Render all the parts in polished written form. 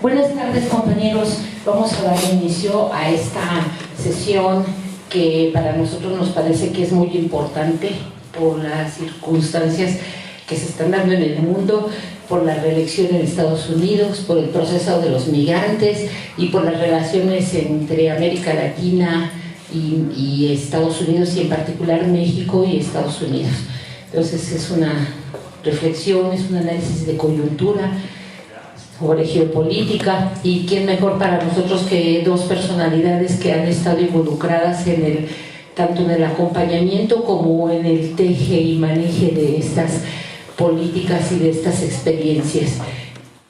Buenas tardes, compañeros. Vamos a dar inicio a esta sesión que para nosotros nos parece que es muy importante por las circunstancias que se están dando en el mundo, por la reelección en Estados Unidos, por el proceso de los migrantes y por las relaciones entre América Latina y Estados Unidos, y en particular México y Estados Unidos. Entonces es una reflexión, es un análisis de coyuntura sobre geopolítica, y quién mejor para nosotros que dos personalidades que han estado involucradas tanto en el acompañamiento como en el teje y maneje de estas políticas y de estas experiencias.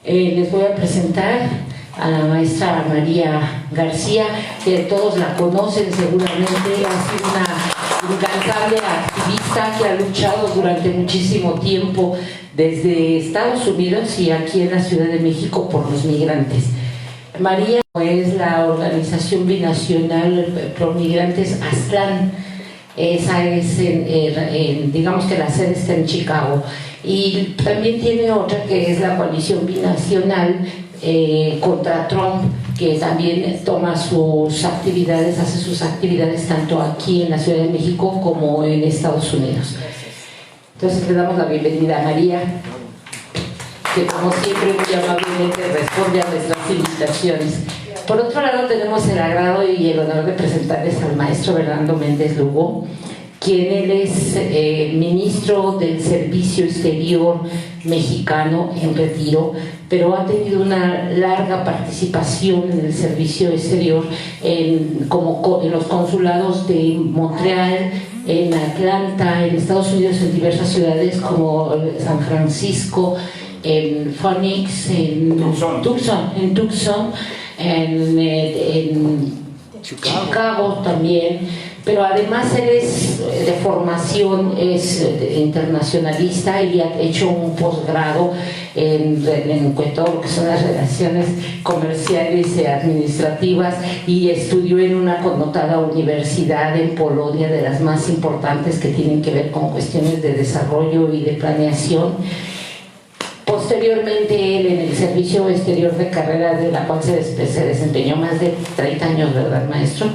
Les voy a presentar a la maestra María García, que todos la conocen seguramente. Ha sido una incansable activista que ha luchado durante muchísimo tiempo desde Estados Unidos y aquí en la Ciudad de México por los migrantes. María es la organización binacional Promigrantes Aztlán. Esa es digamos que la sede está en Chicago, y también tiene otra que es la coalición binacional contra Trump, que también toma sus actividades, hace sus actividades tanto aquí en la Ciudad de México como en Estados Unidos. Entonces le damos la bienvenida a María, que como siempre muy amablemente responde a nuestras invitaciones. Por otro lado, tenemos el agrado y el honor de presentarles al maestro Bernardo Méndez Lugo, quien él es ministro del Servicio Exterior mexicano en retiro, pero ha tenido una larga participación en el servicio exterior en los consulados de Montreal, en Atlanta, en Estados Unidos, en diversas ciudades como San Francisco, en Phoenix, en Tucson, en Chicago también. Pero además él es de formación, es internacionalista y ha hecho un posgrado en todo lo que son las relaciones comerciales y administrativas, y estudió en una connotada universidad en Polonia, de las más importantes, que tienen que ver con cuestiones de desarrollo y de planeación. Posteriormente él en el servicio exterior de carrera, de la cual se desempeñó más de 30 años, ¿verdad, maestro?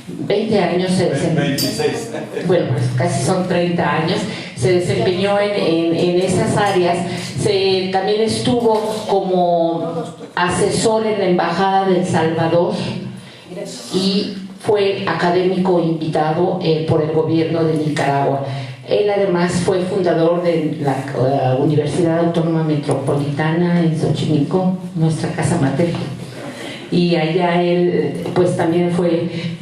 20 años se desempeñó. 26. Bueno, pues casi son 30 años. Se desempeñó en esas áreas. También estuvo como asesor en la Embajada de El Salvador y fue académico invitado por el gobierno de Nicaragua. Él además fue fundador de la Universidad Autónoma Metropolitana en Xochimilco, nuestra casa materna. Y allá él pues también fue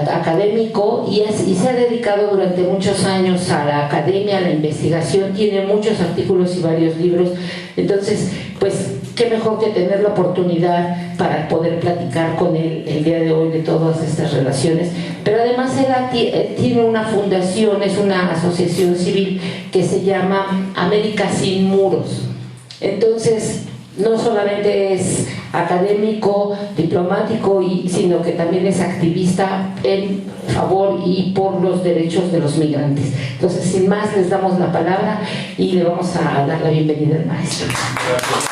académico y se ha dedicado durante muchos años a la academia, a la investigación. Tiene muchos artículos y varios libros. Entonces, pues qué mejor que tener la oportunidad para poder platicar con él el día de hoy de todas estas relaciones. Pero además él tiene una fundación, es una asociación civil que se llama América Sin Muros. Entonces, no solamente es académico, diplomático, sino que también es activista en favor y por los derechos de los migrantes. Entonces, sin más, les damos la palabra y le vamos a dar la bienvenida al maestro. Gracias.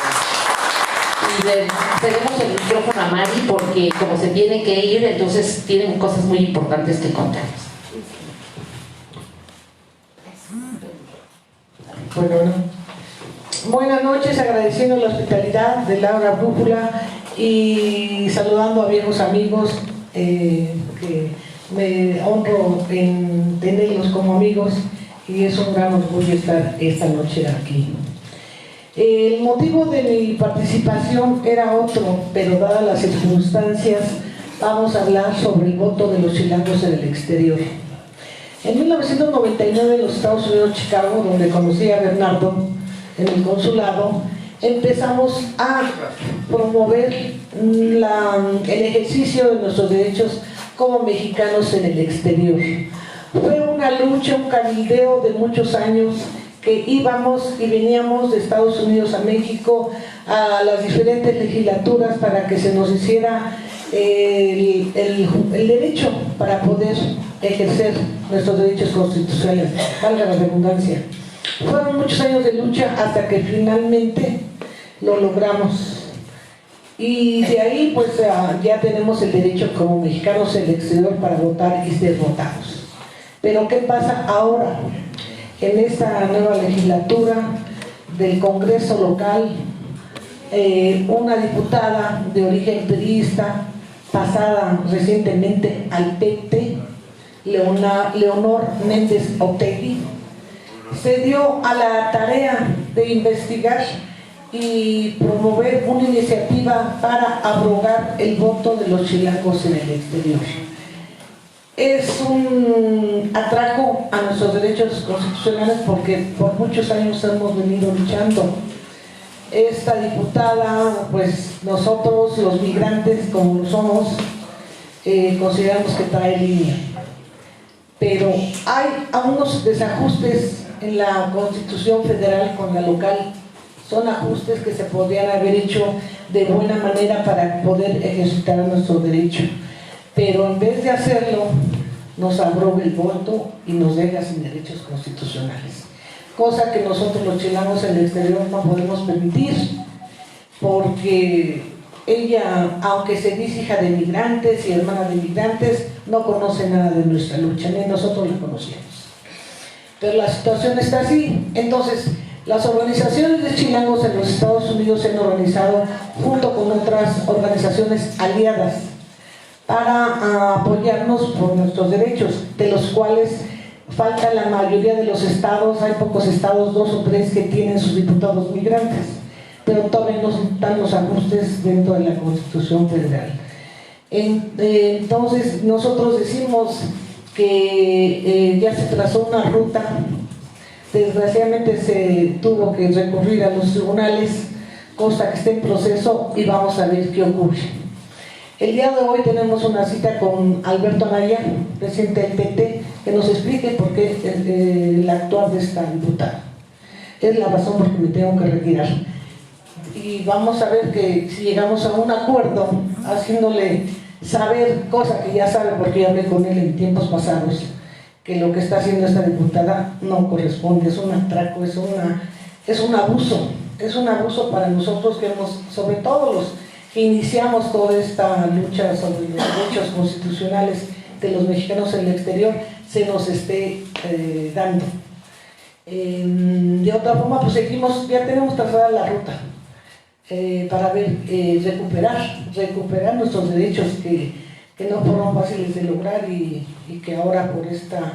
Y le cedemos el micrófono a Mari porque como se tiene que ir, entonces tienen cosas muy importantes que contarnos. Bueno, buenas noches, agradeciendo la hospitalidad de Laura Brújula y saludando a viejos amigos, que me honro en tenerlos como amigos, y es un gran orgullo estar esta noche aquí. El motivo de mi participación era otro, pero dadas las circunstancias vamos a hablar sobre el voto de los chilangos en el exterior. En 1999 en los Estados Unidos, Chicago, donde conocí a Bernardo en el consulado, empezamos a promover el ejercicio de nuestros derechos como mexicanos en el exterior. Fue una lucha, un cabildeo de muchos años, que íbamos y veníamos de Estados Unidos a México, a las diferentes legislaturas, para que se nos hiciera el derecho para poder ejercer nuestros derechos constitucionales, valga la redundancia. Fueron muchos años de lucha hasta que finalmente lo logramos. Y de ahí pues ya tenemos el derecho como mexicanos en el exterior para votar y ser votados. Pero ¿qué pasa ahora? En esta nueva legislatura del Congreso local, una diputada de origen priista, pasada recientemente al PT, Leonor Méndez Otegui, se dio a la tarea de investigar y promover una iniciativa para abrogar el voto de los chilangos en el exterior. Es un atraco a nuestros derechos constitucionales porque por muchos años hemos venido luchando. Esta diputada, pues nosotros los migrantes como lo somos, consideramos que trae línea. Pero hay unos desajustes en la Constitución Federal con la local. Son ajustes que se podrían haber hecho de buena manera para poder ejercitar nuestro derecho. Pero en vez de hacerlo, nos abroga el voto y nos deja sin derechos constitucionales. Cosa que nosotros los chilangos en el exterior no podemos permitir, porque ella, aunque se dice hija de migrantes y hermana de migrantes, no conoce nada de nuestra lucha, ni nosotros la conocemos. Pero la situación está así. Entonces, las organizaciones de chilangos en los Estados Unidos se han organizado junto con otras organizaciones aliadas para apoyarnos por nuestros derechos, de los cuales falta la mayoría de los estados. Hay pocos estados, 2 o 3, que tienen sus diputados migrantes, pero todavía no están los ajustes dentro de la Constitución Federal. Entonces nosotros decimos que ya se trazó una ruta. Desgraciadamente se tuvo que recurrir a los tribunales, cosa que está en proceso, y vamos a ver qué ocurre. El día de hoy tenemos una cita con Alberto Anaya, presidente del PT, que nos explique por qué el actuar de esta diputada. Es la razón por la que me tengo que retirar. Y vamos a ver que si llegamos a un acuerdo, haciéndole saber, cosa que ya sabe porque ya hablé con él en tiempos pasados, que lo que está haciendo esta diputada no corresponde, es un atraco, es un abuso para nosotros que hemos, sobre todo los que iniciamos toda esta lucha sobre los derechos constitucionales de los mexicanos en el exterior, se nos esté dando. De otra forma, pues seguimos, ya tenemos trazada la ruta para ver, recuperar nuestros derechos que no fueron fáciles de lograr y que ahora por esta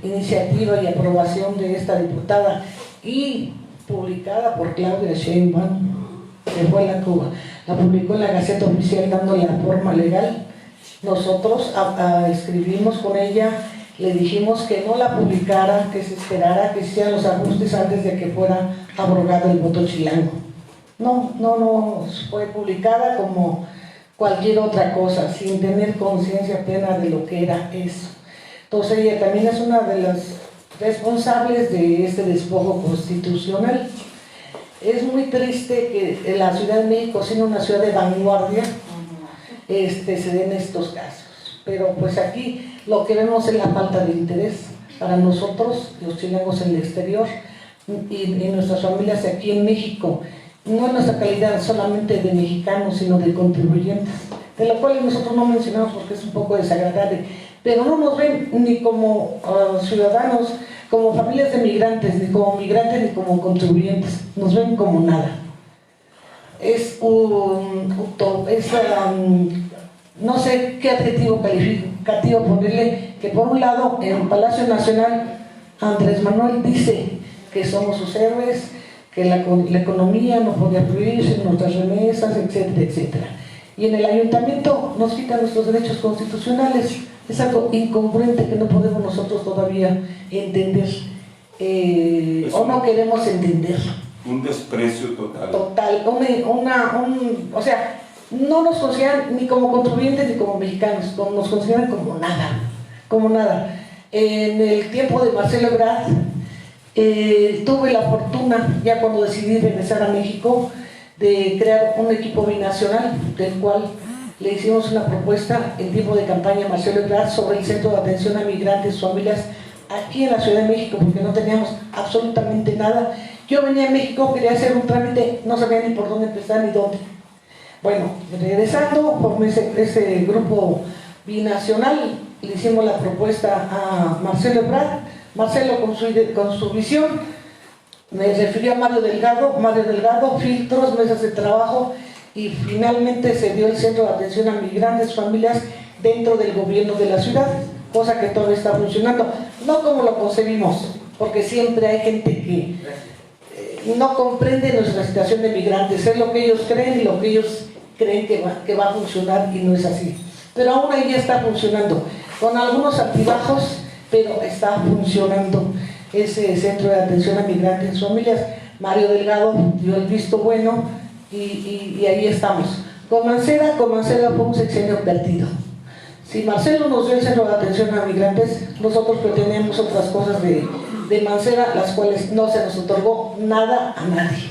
iniciativa y aprobación de esta diputada y publicada por Claudia Sheinbaum, que fue la publicó en la Gaceta Oficial dando la forma legal. Nosotros escribimos con ella, le dijimos que no la publicara, que se esperara que hicieran los ajustes antes de que fuera abrogado el voto chilango. No fue publicada como cualquier otra cosa, sin tener conciencia plena de lo que era eso. Entonces ella también es una de las responsables de este despojo constitucional. Es muy triste que la Ciudad de México, siendo una ciudad de vanguardia, se den estos casos. Pero pues aquí lo que vemos es la falta de interés para nosotros, los chilangos en el exterior, y nuestras familias aquí en México, no en nuestra calidad solamente de mexicanos, sino de contribuyentes, de lo cual nosotros no mencionamos porque es un poco desagradable, pero no nos ven ni como ciudadanos, como familias de migrantes, ni como migrantes, ni como contribuyentes, nos ven como nada. No sé qué adjetivo calificativo ponerle, que por un lado en Palacio Nacional Andrés Manuel dice que somos sus héroes, que la economía no podía fluir, nuestras remesas, etcétera, etcétera. Y en el ayuntamiento nos quitan nuestros derechos constitucionales. Es algo incongruente que no podemos nosotros todavía entender, o no queremos entender. Un desprecio total. Total, o sea, no nos consideran ni como contribuyentes ni como mexicanos, nos consideran como nada, como nada. En el tiempo de Marcelo Ebrard, tuve la fortuna, ya cuando decidí regresar a México, de crear un equipo binacional, del cual le hicimos una propuesta en tiempo de campaña a Marcelo Ebrard sobre el Centro de Atención a Migrantes y Familias aquí en la Ciudad de México, porque no teníamos absolutamente nada. Yo venía a México, quería hacer un trámite, no sabía ni por dónde empezar ni dónde. Bueno, regresando, formé ese grupo binacional, le hicimos la propuesta a Marcelo Ebrard. Marcelo, con su visión, me refirió a Mario Delgado, filtros, mesas de trabajo, y finalmente se dio el Centro de Atención a Migrantes, Familias, dentro del gobierno de la ciudad, cosa que todavía está funcionando, no como lo concebimos, porque siempre hay gente que no comprende nuestra situación de migrantes, es lo que ellos creen y lo que ellos creen que va a funcionar, y no es así. Pero aún ahí ya está funcionando, con algunos altibajos, pero está funcionando ese Centro de Atención a Migrantes y Familias. Mario Delgado dio el visto bueno y ahí estamos. Con Mancera fue un sexenio perdido. Si Marcelo nos dio el Centro de Atención a Migrantes, nosotros pretendíamos otras cosas de Mancera, las cuales no se nos otorgó nada a nadie.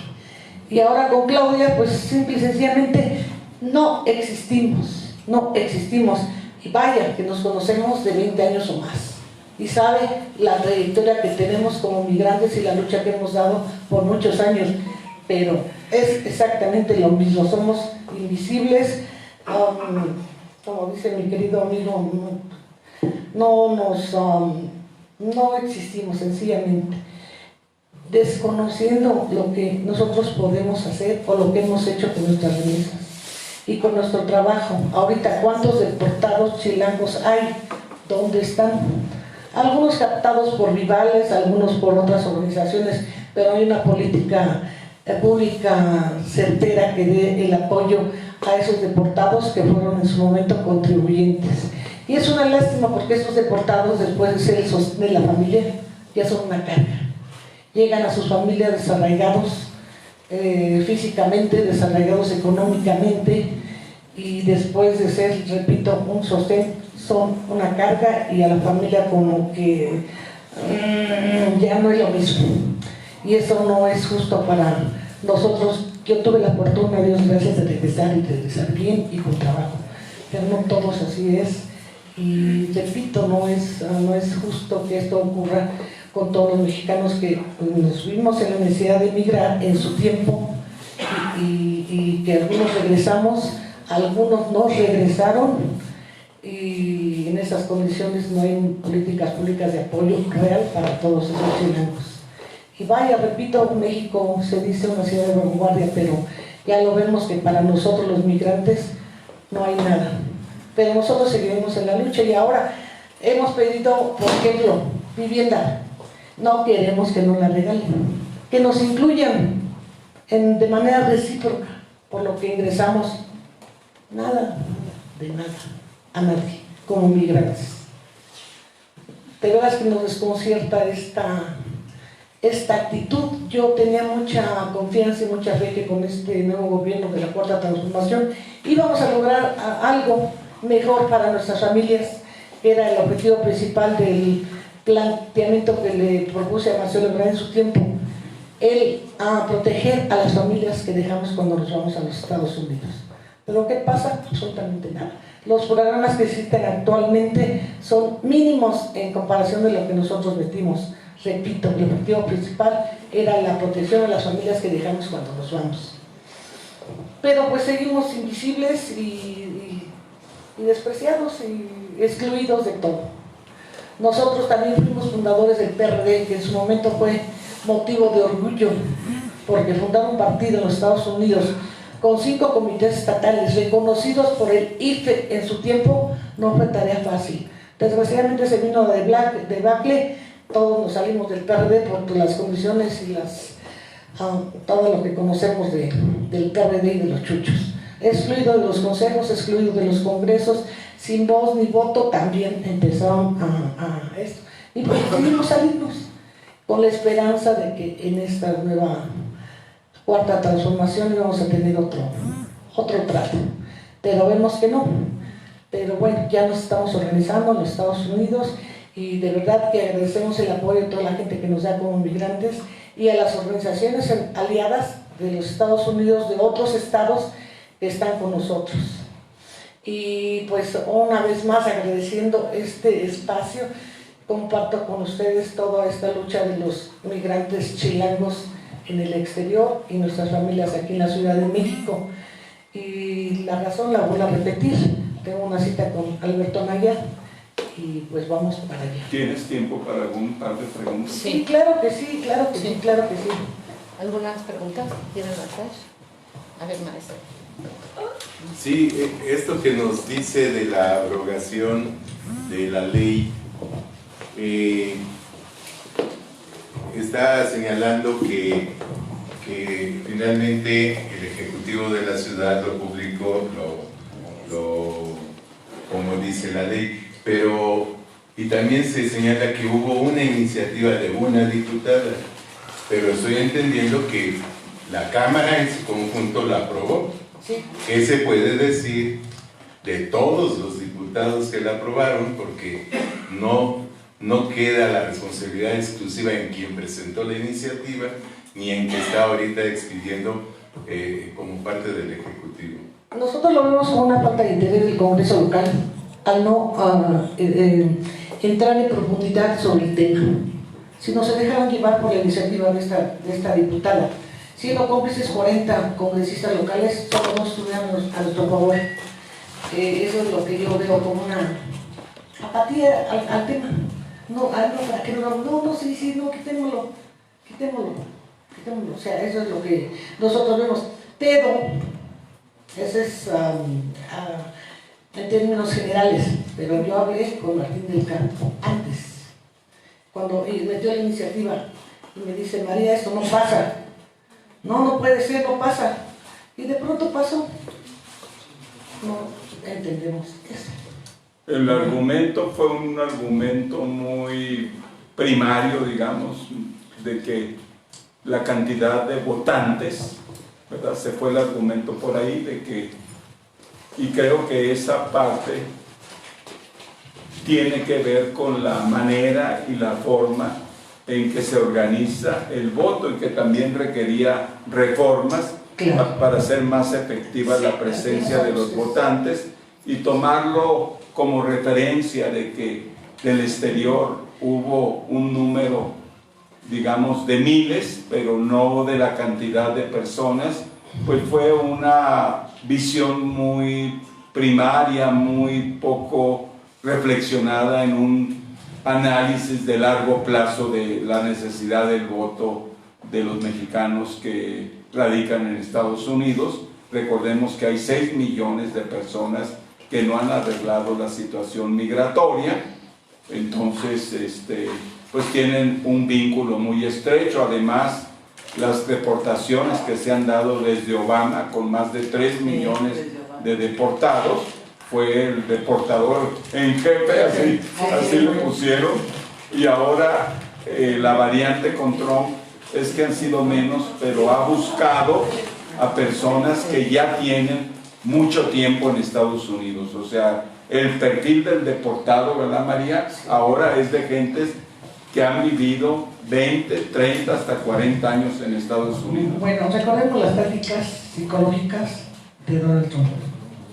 Y ahora con Claudia, pues simple y sencillamente no existimos. Y vaya, que nos conocemos de 20 años o más. Y sabe la trayectoria que tenemos como migrantes y la lucha que hemos dado por muchos años. Pero es exactamente lo mismo, somos invisibles, como dice mi querido amigo, no existimos, sencillamente, desconociendo lo que nosotros podemos hacer o lo que hemos hecho con nuestras remesas y con nuestro trabajo. Ahorita, ¿cuántos deportados chilangos hay? ¿Dónde están? Algunos captados por rivales, algunos por otras organizaciones, pero hay una política pública certera que dé el apoyo a esos deportados que fueron en su momento contribuyentes. Y es una lástima, porque esos deportados, después de ser el sostén de la familia, ya son una carga. Llegan a sus familias desarraigados físicamente, desarraigados económicamente, y después de ser, repito, un sostén, son una carga, y a la familia como que ya no es lo mismo. Y eso no es justo para nosotros. Yo tuve la fortuna, Dios gracias, de regresar bien y con trabajo, pero no todos así es. Y repito, no es justo que esto ocurra con todos los mexicanos que nos vimos en la necesidad de emigrar en su tiempo, y que algunos regresamos, algunos no regresaron, y en esas condiciones no hay políticas públicas de apoyo real para todos esos chilangos. Y vaya, repito, México se dice una ciudad de vanguardia, pero ya lo vemos que para nosotros los migrantes no hay nada. Pero nosotros seguiremos en la lucha, y ahora hemos pedido, por ejemplo, vivienda. No queremos que nos la regalen, que nos incluyan de manera recíproca por lo que ingresamos. Nada, de nada, a nadie, como migrantes. De verdad es que nos desconcierta esta actitud. Yo tenía mucha confianza y mucha fe que con este nuevo gobierno de la Cuarta Transformación íbamos a lograr algo mejor para nuestras familias, que era el objetivo principal del planteamiento que le propuse a Marcelo Ebrard en su tiempo, a proteger a las familias que dejamos cuando nos vamos a los Estados Unidos. Pero ¿qué pasa? Absolutamente nada. Los programas que existen actualmente son mínimos en comparación de lo que nosotros metimos. Repito, el objetivo principal era la protección de las familias que dejamos cuando nos vamos. Pero pues seguimos invisibles y despreciados y excluidos de todo. Nosotros también fuimos fundadores del PRD, que en su momento fue motivo de orgullo, porque fundar un partido en los Estados Unidos con 5 comités estatales reconocidos por el IFE en su tiempo no fue tarea fácil. Desgraciadamente se vino de debacle, todos nos salimos del PRD por las condiciones y todo lo que conocemos del PRD y de los chuchos. Excluido de los consejos, excluido de los congresos, sin voz ni voto, también empezaron a esto. Y pues decidimos salirnos con la esperanza de que en esta nueva Cuarta Transformación íbamos a tener otro trato. Pero vemos que no. Pero bueno, ya nos estamos organizando en los Estados Unidos, y de verdad que agradecemos el apoyo de toda la gente que nos da como migrantes, y a las organizaciones aliadas de los Estados Unidos, de otros estados que están con nosotros. Y pues una vez más agradeciendo este espacio comparto con ustedes toda esta lucha de los migrantes chilangos en el exterior y nuestras familias aquí en la Ciudad de México. Y la razón la voy a repetir. Tengo una cita con Alberto Naya y pues vamos para allá. ¿Tienes tiempo para algún par de preguntas? Sí, claro que sí, claro que sí, claro que sí. ¿Algunas preguntas quieren hacer? A ver, maestro. Sí, esto que nos dice de la abrogación de la ley, está señalando que finalmente el Ejecutivo de la ciudad lo publicó, como dice la ley, pero y también se señala que hubo una iniciativa de una diputada, pero estoy entendiendo que la Cámara en su conjunto la aprobó. Sí. ¿Qué se puede decir de todos los diputados que la aprobaron? Porque no queda la responsabilidad exclusiva en quien presentó la iniciativa, ni en que está ahorita expidiendo como parte del Ejecutivo. Nosotros lo vemos como una falta de interés del Congreso local al no entrar en profundidad sobre el tema. Si no se dejaron llevar por la iniciativa de esta diputada, siendo cómplices 40 congresistas locales, solo no estuvieron a nuestro favor. Eso es lo que yo veo como una apatía al tema. No, para que no, sí, no, quitémoslo. O sea, eso es lo que nosotros vemos. Pero, eso es en términos generales, pero yo hablé con Martín del Campo antes, cuando metió la iniciativa, y me dice: María, esto no pasa. No puede ser, no pasa. Y de pronto pasó. No entendemos eso. El argumento fue un argumento muy primario, digamos, de que la cantidad de votantes, ¿verdad? Se fue el argumento por ahí de que, y creo que esa parte tiene que ver con la manera y la forma en que se organiza el voto y que también requería reformas, claro, para hacer más efectiva la presencia de los votantes y tomarlo como referencia de que del exterior hubo un número, digamos, de miles, pero no de la cantidad de personas, pues fue una visión muy primaria, muy poco reflexionada en un análisis de largo plazo de la necesidad del voto de los mexicanos que radican en Estados Unidos. Recordemos que hay 6 millones de personas que no han arreglado la situación migratoria, entonces pues tienen un vínculo muy estrecho. Además, las deportaciones que se han dado desde Obama, con más de 3 millones de deportados, fue el deportador en jefe, así lo pusieron, y ahora la variante con Trump es que han sido menos, pero ha buscado a personas que ya tienen mucho tiempo en Estados Unidos. O sea, el perfil del deportado, ¿verdad, María? Ahora es de gentes que han vivido 20, 30, hasta 40 años en Estados Unidos. Bueno, recordemos las tácticas psicológicas de Donald Trump.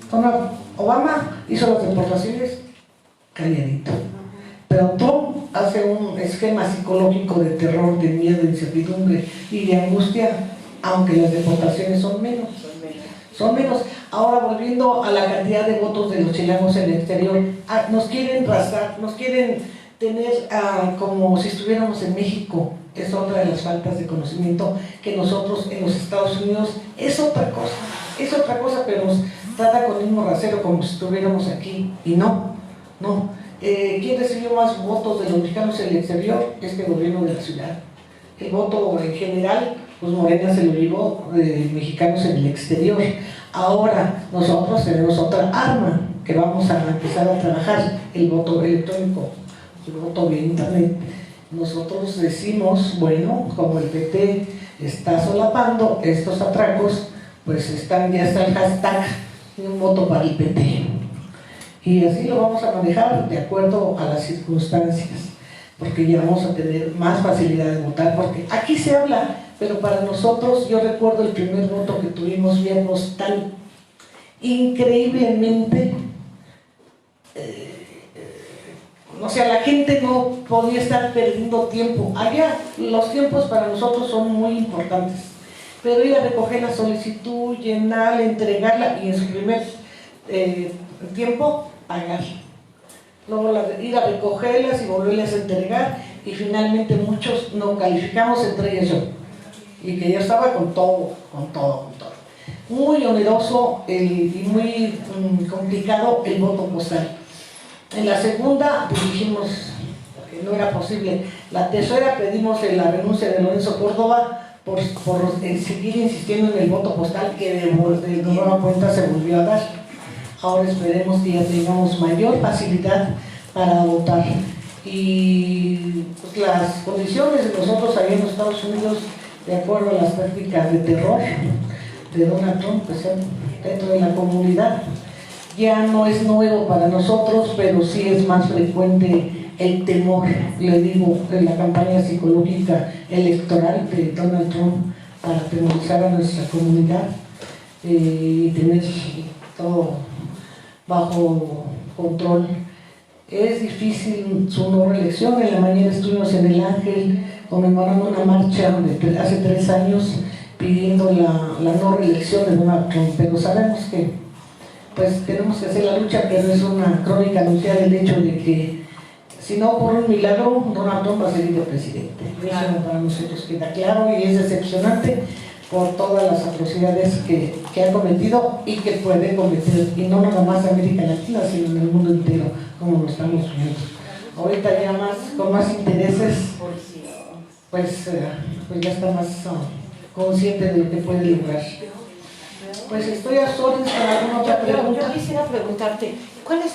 Donald Obama hizo las deportaciones calladito, pero Trump hace un esquema psicológico de terror, de miedo, de incertidumbre y de angustia, aunque las deportaciones son menos. Ahora, volviendo a la cantidad de votos de los chilangos en el exterior, nos quieren rastrar, nos quieren tener como si estuviéramos en México. Es otra de las faltas de conocimiento que nosotros en los Estados Unidos es otra cosa, pero nos trata con el mismo rasero como si estuviéramos aquí, y no. ¿Quién recibió más votos de los mexicanos en el exterior? Este gobierno de la ciudad. El voto en general, pues Morena se lo llevó de mexicanos en el exterior. Ahora nosotros tenemos otra arma que vamos a empezar a trabajar, el voto electrónico, el voto vía internet. Nosotros decimos, bueno, como el PT está solapando estos atracos, pues ya está el hashtag de un voto para el PT. Y así lo vamos a manejar de acuerdo a las circunstancias, porque ya vamos a tener más facilidad de votar, porque aquí se habla, pero para nosotros, yo recuerdo el primer voto que tuvimos, vimos tan increíblemente o sea, la gente no podía estar perdiendo tiempo. Allá los tiempos para nosotros son muy importantes, pero ir a recoger la solicitud, llenarla, entregarla y en su primer tiempo pagar. Luego ir a recogerlas y volverlas a entregar, y finalmente muchos no calificamos, entre ellos yo, y que yo estaba con todo. Muy oneroso y muy complicado el voto postal. En la segunda pues dijimos que no era posible. La tercera pedimos la renuncia de Lorenzo Córdoba por seguir insistiendo en el voto postal, que de nueva cuenta se volvió a dar. Ahora esperemos que ya tengamos mayor facilidad para votar. Y pues, las condiciones de nosotros allá en los Estados Unidos, de acuerdo a las prácticas de terror de Donald Trump, pues, dentro de la comunidad, ya no es nuevo para nosotros, pero sí es más frecuente el temor, le digo, en la campaña psicológica electoral de Donald Trump para atemorizar a nuestra comunidad y tener todo bajo control. Es difícil su no reelección. En la mañana estuvimos en El Ángel conmemorando una marcha de hace 3 años pidiendo la no reelección de Donald Trump, pero sabemos que pues tenemos que hacer la lucha, pero es una crónica anunciada el hecho de que si no por un milagro Donald Trump va a seguir de presidente. Eso para nosotros queda claro y es decepcionante por todas las atrocidades que ha cometido y que puede cometer, y no nada más en América Latina, sino en el mundo entero, como lo estamos viendo. Ahorita ya con más intereses, pues ya está más consciente de lo que puede lograr. Pues estoy a solas para alguna otra pregunta. Yo quisiera preguntarte, ¿cuáles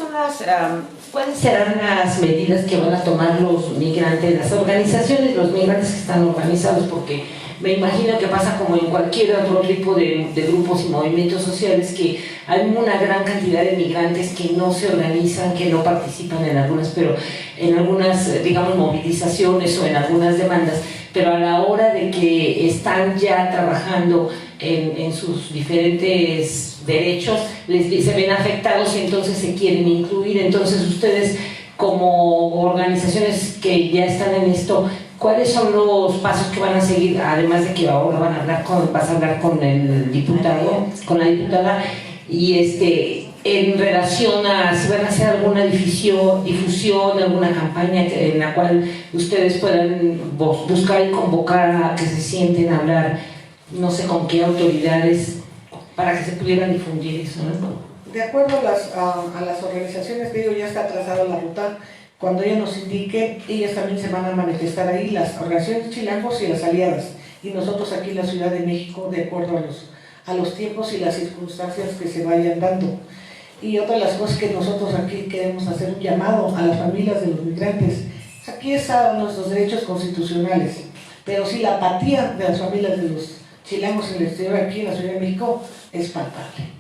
serán las medidas que van a tomar los migrantes, las organizaciones, los migrantes que están organizados? Porque me imagino que pasa como en cualquier otro tipo de grupos y movimientos sociales, que hay una gran cantidad de migrantes que no se organizan, que no participan en algunas, digamos, movilizaciones o en algunas demandas, pero a la hora de que están ya trabajando en sus diferentes derechos, se ven afectados y entonces se quieren incluir. Entonces ustedes, como organizaciones que ya están en esto, ¿cuáles son los pasos que van a seguir? Además de que ahora vas a hablar con el diputado, con la diputada, y en relación a si van a hacer alguna difusión, alguna campaña en la cual ustedes puedan buscar y convocar a que se sienten a hablar, no sé con qué autoridades, para que se pudieran difundir eso, ¿no? De acuerdo a las organizaciones, que digo, ya está trazada la ruta. Cuando ella nos indique, ellas también se van a manifestar ahí, las organizaciones chilangos y las aliadas, y nosotros aquí en la Ciudad de México, de acuerdo a los tiempos y las circunstancias que se vayan dando. Y otra de las cosas que nosotros aquí queremos hacer un llamado a las familias de los migrantes. Aquí están nuestros derechos constitucionales, pero sí la apatía de las familias de los chilangos en el exterior, aquí en la Ciudad de México, es palpable.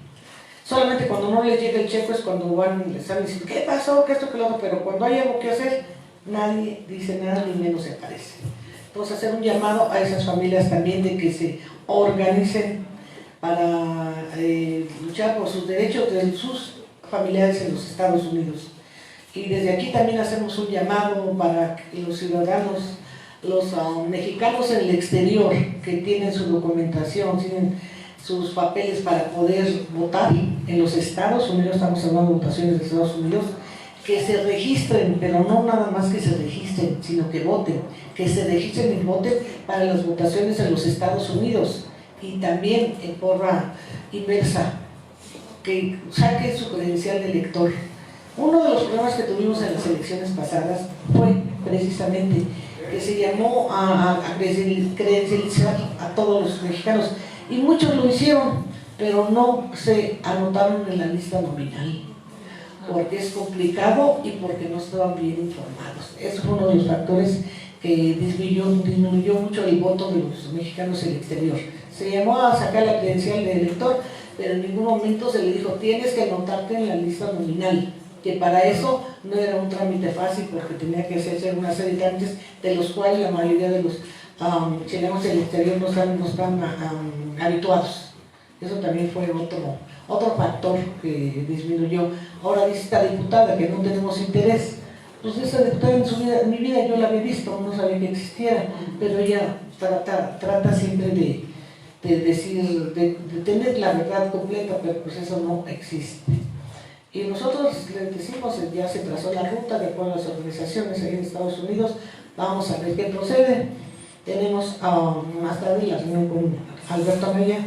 Solamente cuando no les llega el cheque es cuando están diciendo ¿qué pasó? ¿Qué esto? ¿Qué lo otro? Pero cuando hay algo que hacer, nadie dice nada ni menos se aparece. Entonces hacer un llamado a esas familias también de que se organicen para luchar por sus derechos de sus familiares en los Estados Unidos. Y desde aquí también hacemos un llamado para que los ciudadanos, los mexicanos en el exterior que tienen su documentación, tienen sus papeles para poder votar en los Estados Unidos, estamos hablando de votaciones de Estados Unidos, que se registren, pero no nada más que se registren, sino que voten, que se registren y voten para las votaciones en los Estados Unidos, y también en porra inversa, que saquen su credencial de elector. Uno de los problemas que tuvimos en las elecciones pasadas fue precisamente que se llamó a credencializar a todos los mexicanos, y muchos lo hicieron, pero no se anotaron en la lista nominal, porque es complicado y porque no estaban bien informados. Eso fue uno de los factores que disminuyó mucho el voto de los mexicanos en el exterior. Se llamó a sacar la credencial de elector, pero en ningún momento se le dijo tienes que anotarte en la lista nominal, que para eso no era un trámite fácil, porque tenía que hacerse una serie de trámites de los cuales la mayoría de los chilenos en el exterior no están habituados. Eso también fue otro factor que disminuyó. Ahora dice esta diputada que no tenemos interés. Pues esa diputada en mi vida yo la había visto, no sabía que existiera, pero ella trata siempre de decir, de tener la verdad completa, pero pues eso no existe. Y nosotros les decimos, ya se trazó la ruta de acuerdo a las organizaciones ahí en Estados Unidos, vamos a ver qué procede. Tenemos más tarde la reunión con Alberto Amaya,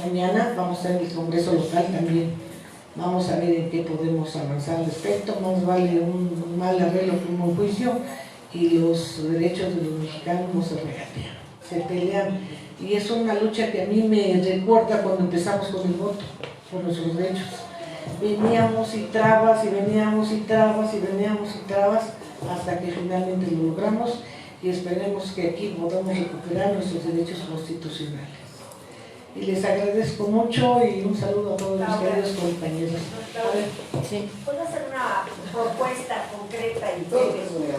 mañana vamos a tener el Congreso local también, vamos a ver en qué podemos avanzar al respecto. Más vale un mal arreglo que un buen juicio, y los derechos de los mexicanos no se regatean, se pelean, y es una lucha que a mí me recuerda cuando empezamos con el voto, por nuestros derechos. Veníamos y trabas, y veníamos y trabas, y veníamos y trabas, hasta que finalmente lo logramos, y esperemos que aquí podamos recuperar nuestros derechos constitucionales. Y les agradezco mucho y un saludo a todos los queridos compañeros. Sí. ¿Puedo hacer una propuesta concreta y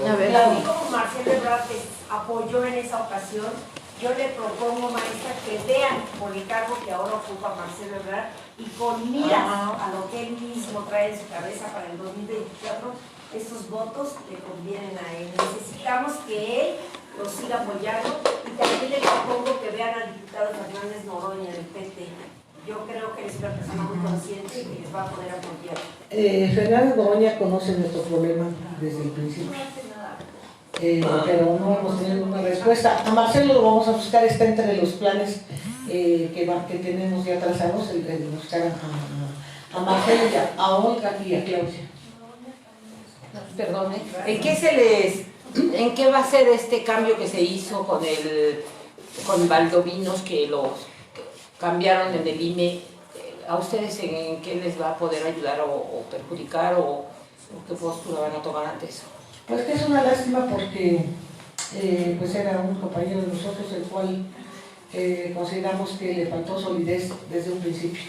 A ver, así como Marcelo Ebrard apoyó en esa ocasión, yo le propongo, maestra, que vean por el cargo que ahora ocupa Marcelo Ebrard y con miras a lo que él mismo trae en su cabeza para el 2024, estos votos le convienen a él. Necesitamos que él los siga apoyando, y también le propongo que vean al diputado Fernández Noroña del PT. Yo creo que es una persona muy consciente y que les va a poder apoyar. Fernández Noroña conoce nuestro problema desde el principio. Pero no hemos tenido una respuesta. A Marcelo lo vamos a buscar, está entre los planes que tenemos ya trazados, el de buscar a Marcelo, a Olga y a Claudia. Perdón, ¿en qué va a ser este cambio que se hizo con Valdovinos, que los cambiaron en el IME? ¿A ustedes en qué les va a poder ayudar o perjudicar, o qué postura van a tomar ante eso? Pues que es una lástima, porque pues era un compañero de nosotros, el cual consideramos que le faltó solidez desde un principio.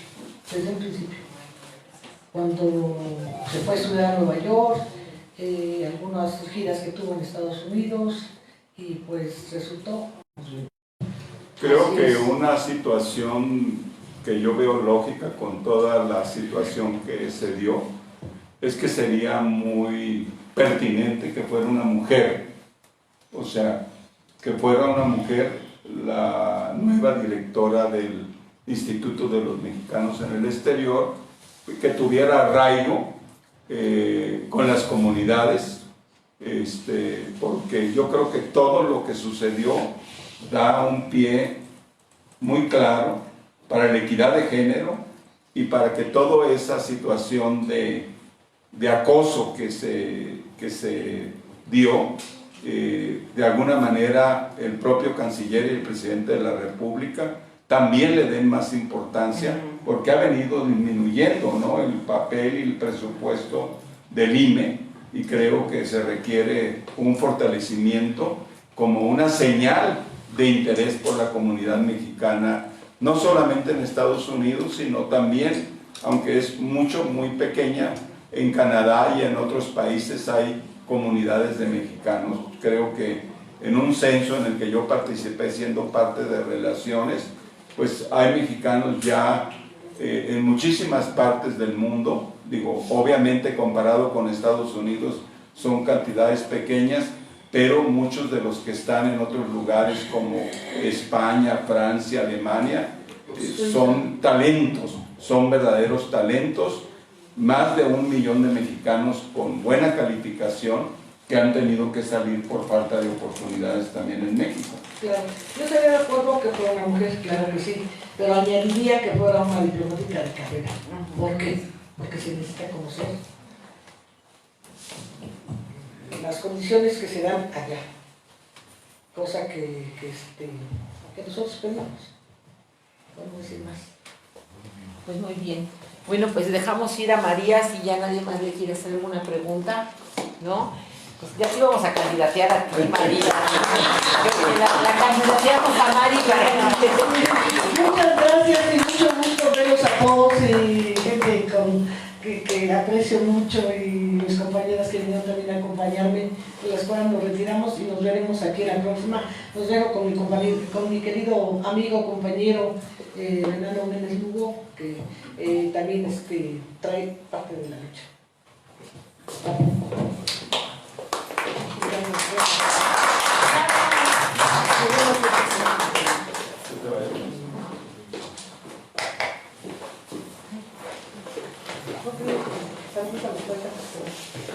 Cuando se fue a estudiar a Nueva York, algunas giras que tuvo en Estados Unidos, y pues resultó. Creo que una situación que yo veo lógica con toda la situación que se dio es que sería muy pertinente que fuera una mujer, o sea, que fuera una mujer la nueva directora del Instituto de los Mexicanos en el Exterior, que tuviera arraigo con las comunidades, porque yo creo que todo lo que sucedió da un pie muy claro para la equidad de género y para que toda esa situación de acoso que se dio, de alguna manera el propio canciller y el presidente de la República también le den más importancia, porque ha venido disminuyendo, ¿no?, el papel y el presupuesto del IME, y creo que se requiere un fortalecimiento como una señal de interés por la comunidad mexicana, no solamente en Estados Unidos, sino también, aunque es muy pequeña, en Canadá y en otros países hay comunidades de mexicanos. Creo que en un censo en el que yo participé siendo parte de Relaciones, pues hay mexicanos ya en muchísimas partes del mundo. Digo, obviamente comparado con Estados Unidos son cantidades pequeñas, pero muchos de los que están en otros lugares como España, Francia, Alemania, son talentos, son verdaderos talentos. Más de 1 millón de mexicanos con buena calificación que han tenido que salir por falta de oportunidades también en México. Claro, yo estaría de acuerdo que fuera una mujer, claro que sí, pero añadiría que fuera una diplomática de carrera. ¿Por qué? Porque se necesita conocer las condiciones que se dan allá, cosa que nosotros pedimos. Podemos decir más. Pues muy bien. Bueno, pues dejamos ir a María, si ya nadie más le quiere hacer alguna pregunta, ¿no? Pues ya te íbamos a candidatear a ti, María. La candidateamos a Mari para que... Muchas gracias y mucho gusto verlos a todos, y gente que aprecio mucho, y mis compañeras que vinieron también a acompañarme, de las cuales nos retiramos y nos veremos aquí en la próxima. Los dejo con mi querido amigo, compañero Fernando Méndez Lugo, que también trae parte de la lucha.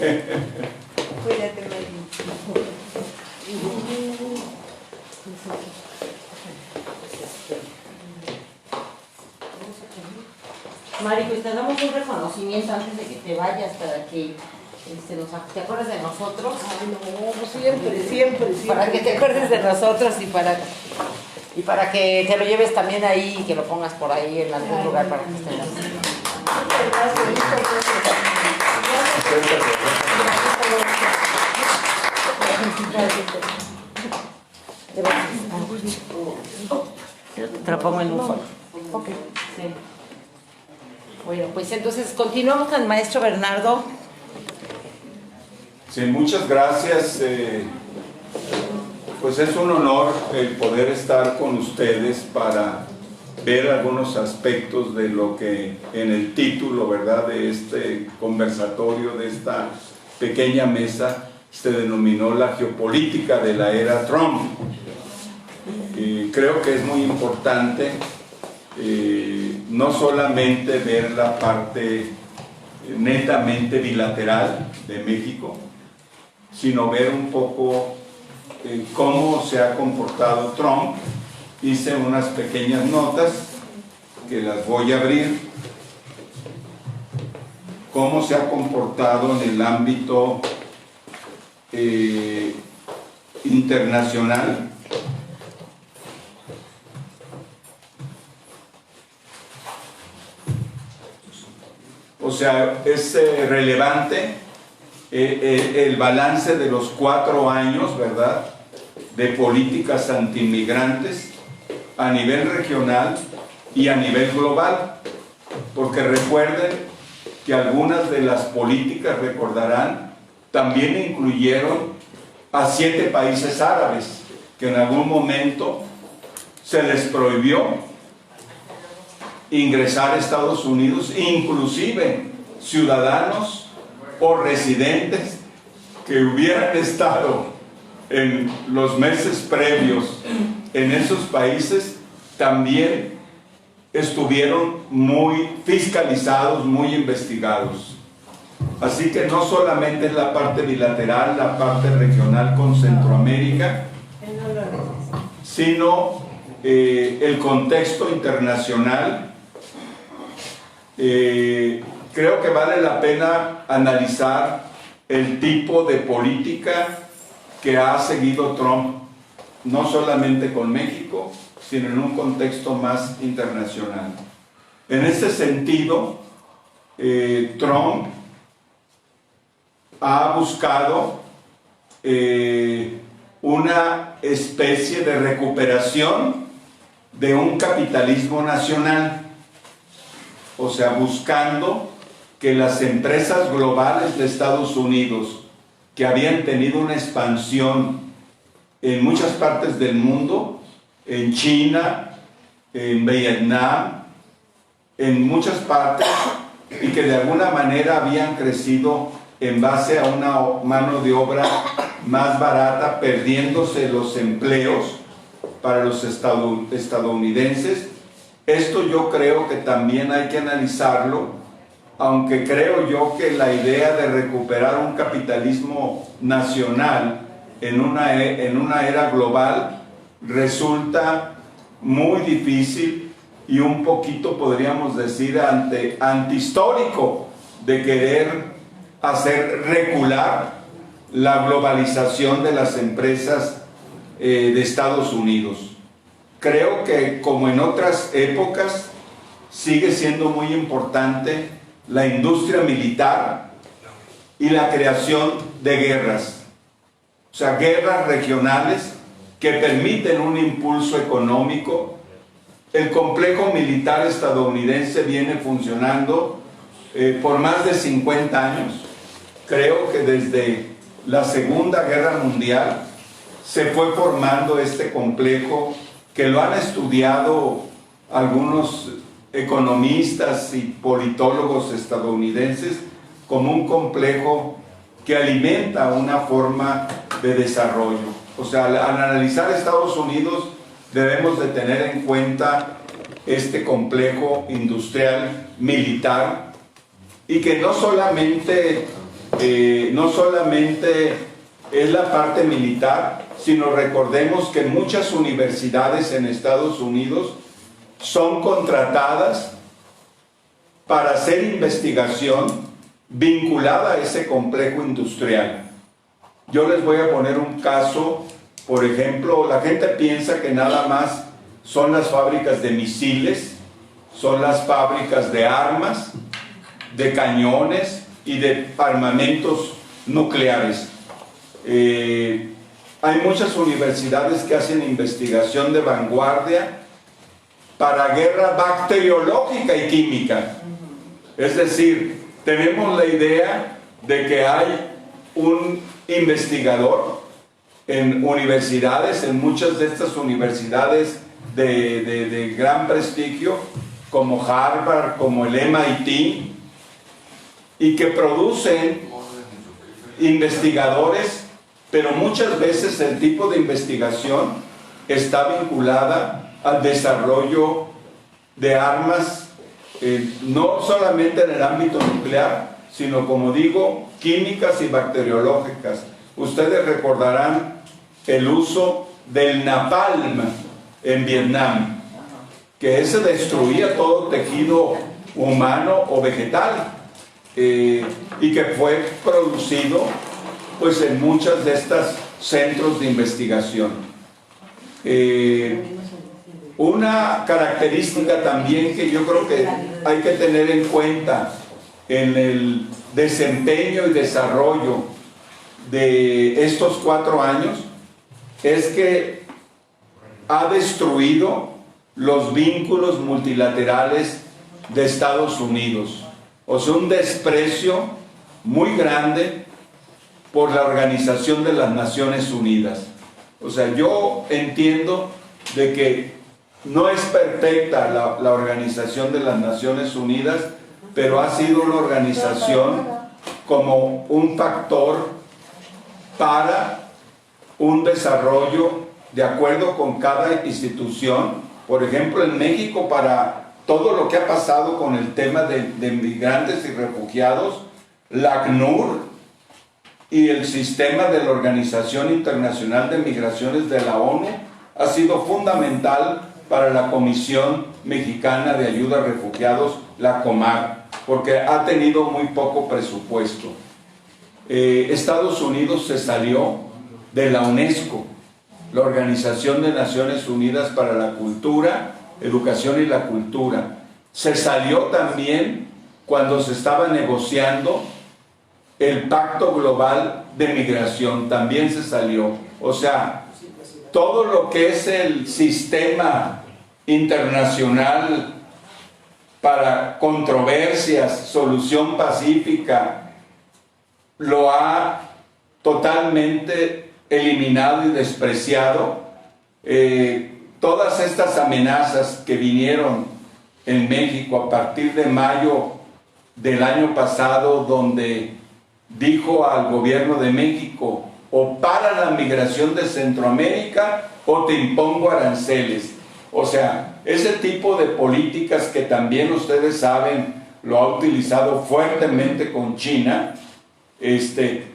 Cuídate, Mary. Mari, pues te damos un reconocimiento antes de que te vayas para que te acuerdes de nosotros. Ay, no, pues siempre. Para que te acuerdes de nosotros y para que te lo lleves también ahí y que lo pongas por ahí en algún lugar para que estén así. Muchas gracias, Te lo pongo en un foro. Ok. Sí. Bueno, pues entonces continuamos con el maestro Bernardo. Sí, muchas gracias. Pues es un honor el poder estar con ustedes para ver algunos aspectos de lo que en el título, ¿verdad?, de este conversatorio, de esta pequeña mesa, se denominó la geopolítica de la era Trump. Y creo que es muy importante no solamente ver la parte netamente bilateral de México, sino ver un poco cómo se ha comportado Trump. Hice unas pequeñas notas que las voy a abrir. Cómo se ha comportado en el ámbito internacional. O sea, es relevante el balance de los 4 años, ¿verdad?, de políticas antiinmigrantes a nivel regional y a nivel global, porque recuerden que algunas de las políticas, recordarán, también incluyeron a 7 países árabes que en algún momento se les prohibió ingresar a Estados Unidos, inclusive ciudadanos o residentes que hubieran estado en los meses previos en esos países también estuvieron muy fiscalizados, muy investigados. Así que no solamente es la parte bilateral, la parte regional con Centroamérica, sino el contexto internacional. Creo que vale la pena analizar el tipo de política que ha seguido Trump, no solamente con México, sino en un contexto más internacional. En ese sentido, Trump ha buscado una especie de recuperación de un capitalismo nacional, o sea, buscando que las empresas globales de Estados Unidos, que habían tenido una expansión en muchas partes del mundo, en China, en Vietnam, en muchas partes, y que de alguna manera habían crecido en base a una mano de obra más barata, perdiéndose los empleos para los estadounidenses. Esto yo creo que también hay que analizarlo, aunque creo yo que la idea de recuperar un capitalismo nacional en una era global resulta muy difícil y un poquito, podríamos decir, antihistórico, de querer hacer recular la globalización de las empresas de Estados Unidos. Creo que, como en otras épocas, sigue siendo muy importante la industria militar y la creación de guerras, o sea, guerras regionales que permiten un impulso económico. El complejo militar estadounidense viene funcionando por más de 50 años. Creo que desde la Segunda Guerra Mundial se fue formando este complejo, que lo han estudiado algunos economistas y politólogos estadounidenses como un complejo que alimenta una forma de desarrollo. O sea, al analizar Estados Unidos debemos de tener en cuenta este complejo industrial militar, y que no solamente no solamente es la parte militar, sino recordemos que muchas universidades en Estados Unidos son contratadas para hacer investigación vinculada a ese complejo industrial. Yo les voy a poner un caso. Por ejemplo, la gente piensa que nada más son las fábricas de misiles, son las fábricas de armas, de cañones y de armamentos nucleares. Hay muchas universidades que hacen investigación de vanguardia para guerra bacteriológica y química. Es decir, tenemos la idea de que hay un investigador en universidades, en muchas de estas universidades de gran prestigio, como Harvard, como el MIT, y que producen investigadores, pero muchas veces el tipo de investigación está vinculada al desarrollo de armas, no solamente en el ámbito nuclear, sino, como digo, químicas y bacteriológicas. Ustedes recordarán el uso del napalm en Vietnam, que ese destruía todo tejido humano o vegetal, y que fue producido pues en muchas de estas centros de investigación. Una característica también que yo creo que hay que tener en cuenta en el desempeño y desarrollo de estos 4 años es que ha destruido los vínculos multilaterales de Estados Unidos. O sea, un desprecio muy grande por la Organización de las Naciones Unidas. O sea, yo entiendo de que no es perfecta la Organización de las Naciones Unidas, pero ha sido una organización como un factor para un desarrollo de acuerdo con cada institución. Por ejemplo, en México, para todo lo que ha pasado con el tema de migrantes y refugiados, la ACNUR y el sistema de la Organización Internacional de Migraciones de la ONU ha sido fundamental para la Comisión Mexicana de Ayuda a Refugiados, la COMAR, porque ha tenido muy poco presupuesto. Estados Unidos se salió de la UNESCO, la Organización de Naciones Unidas para la Cultura, Educación y la Cultura. Se salió también cuando se estaba negociando el Pacto Global de Migración, también se salió. O sea, todo lo que es el sistema internacional para controversias, solución pacífica, lo ha totalmente eliminado y despreciado. Todas estas amenazas que vinieron en México a partir de mayo del año pasado, donde dijo al gobierno de México: o para la migración de Centroamérica o te impongo aranceles. O sea, ese tipo de políticas que también ustedes saben lo ha utilizado fuertemente con China,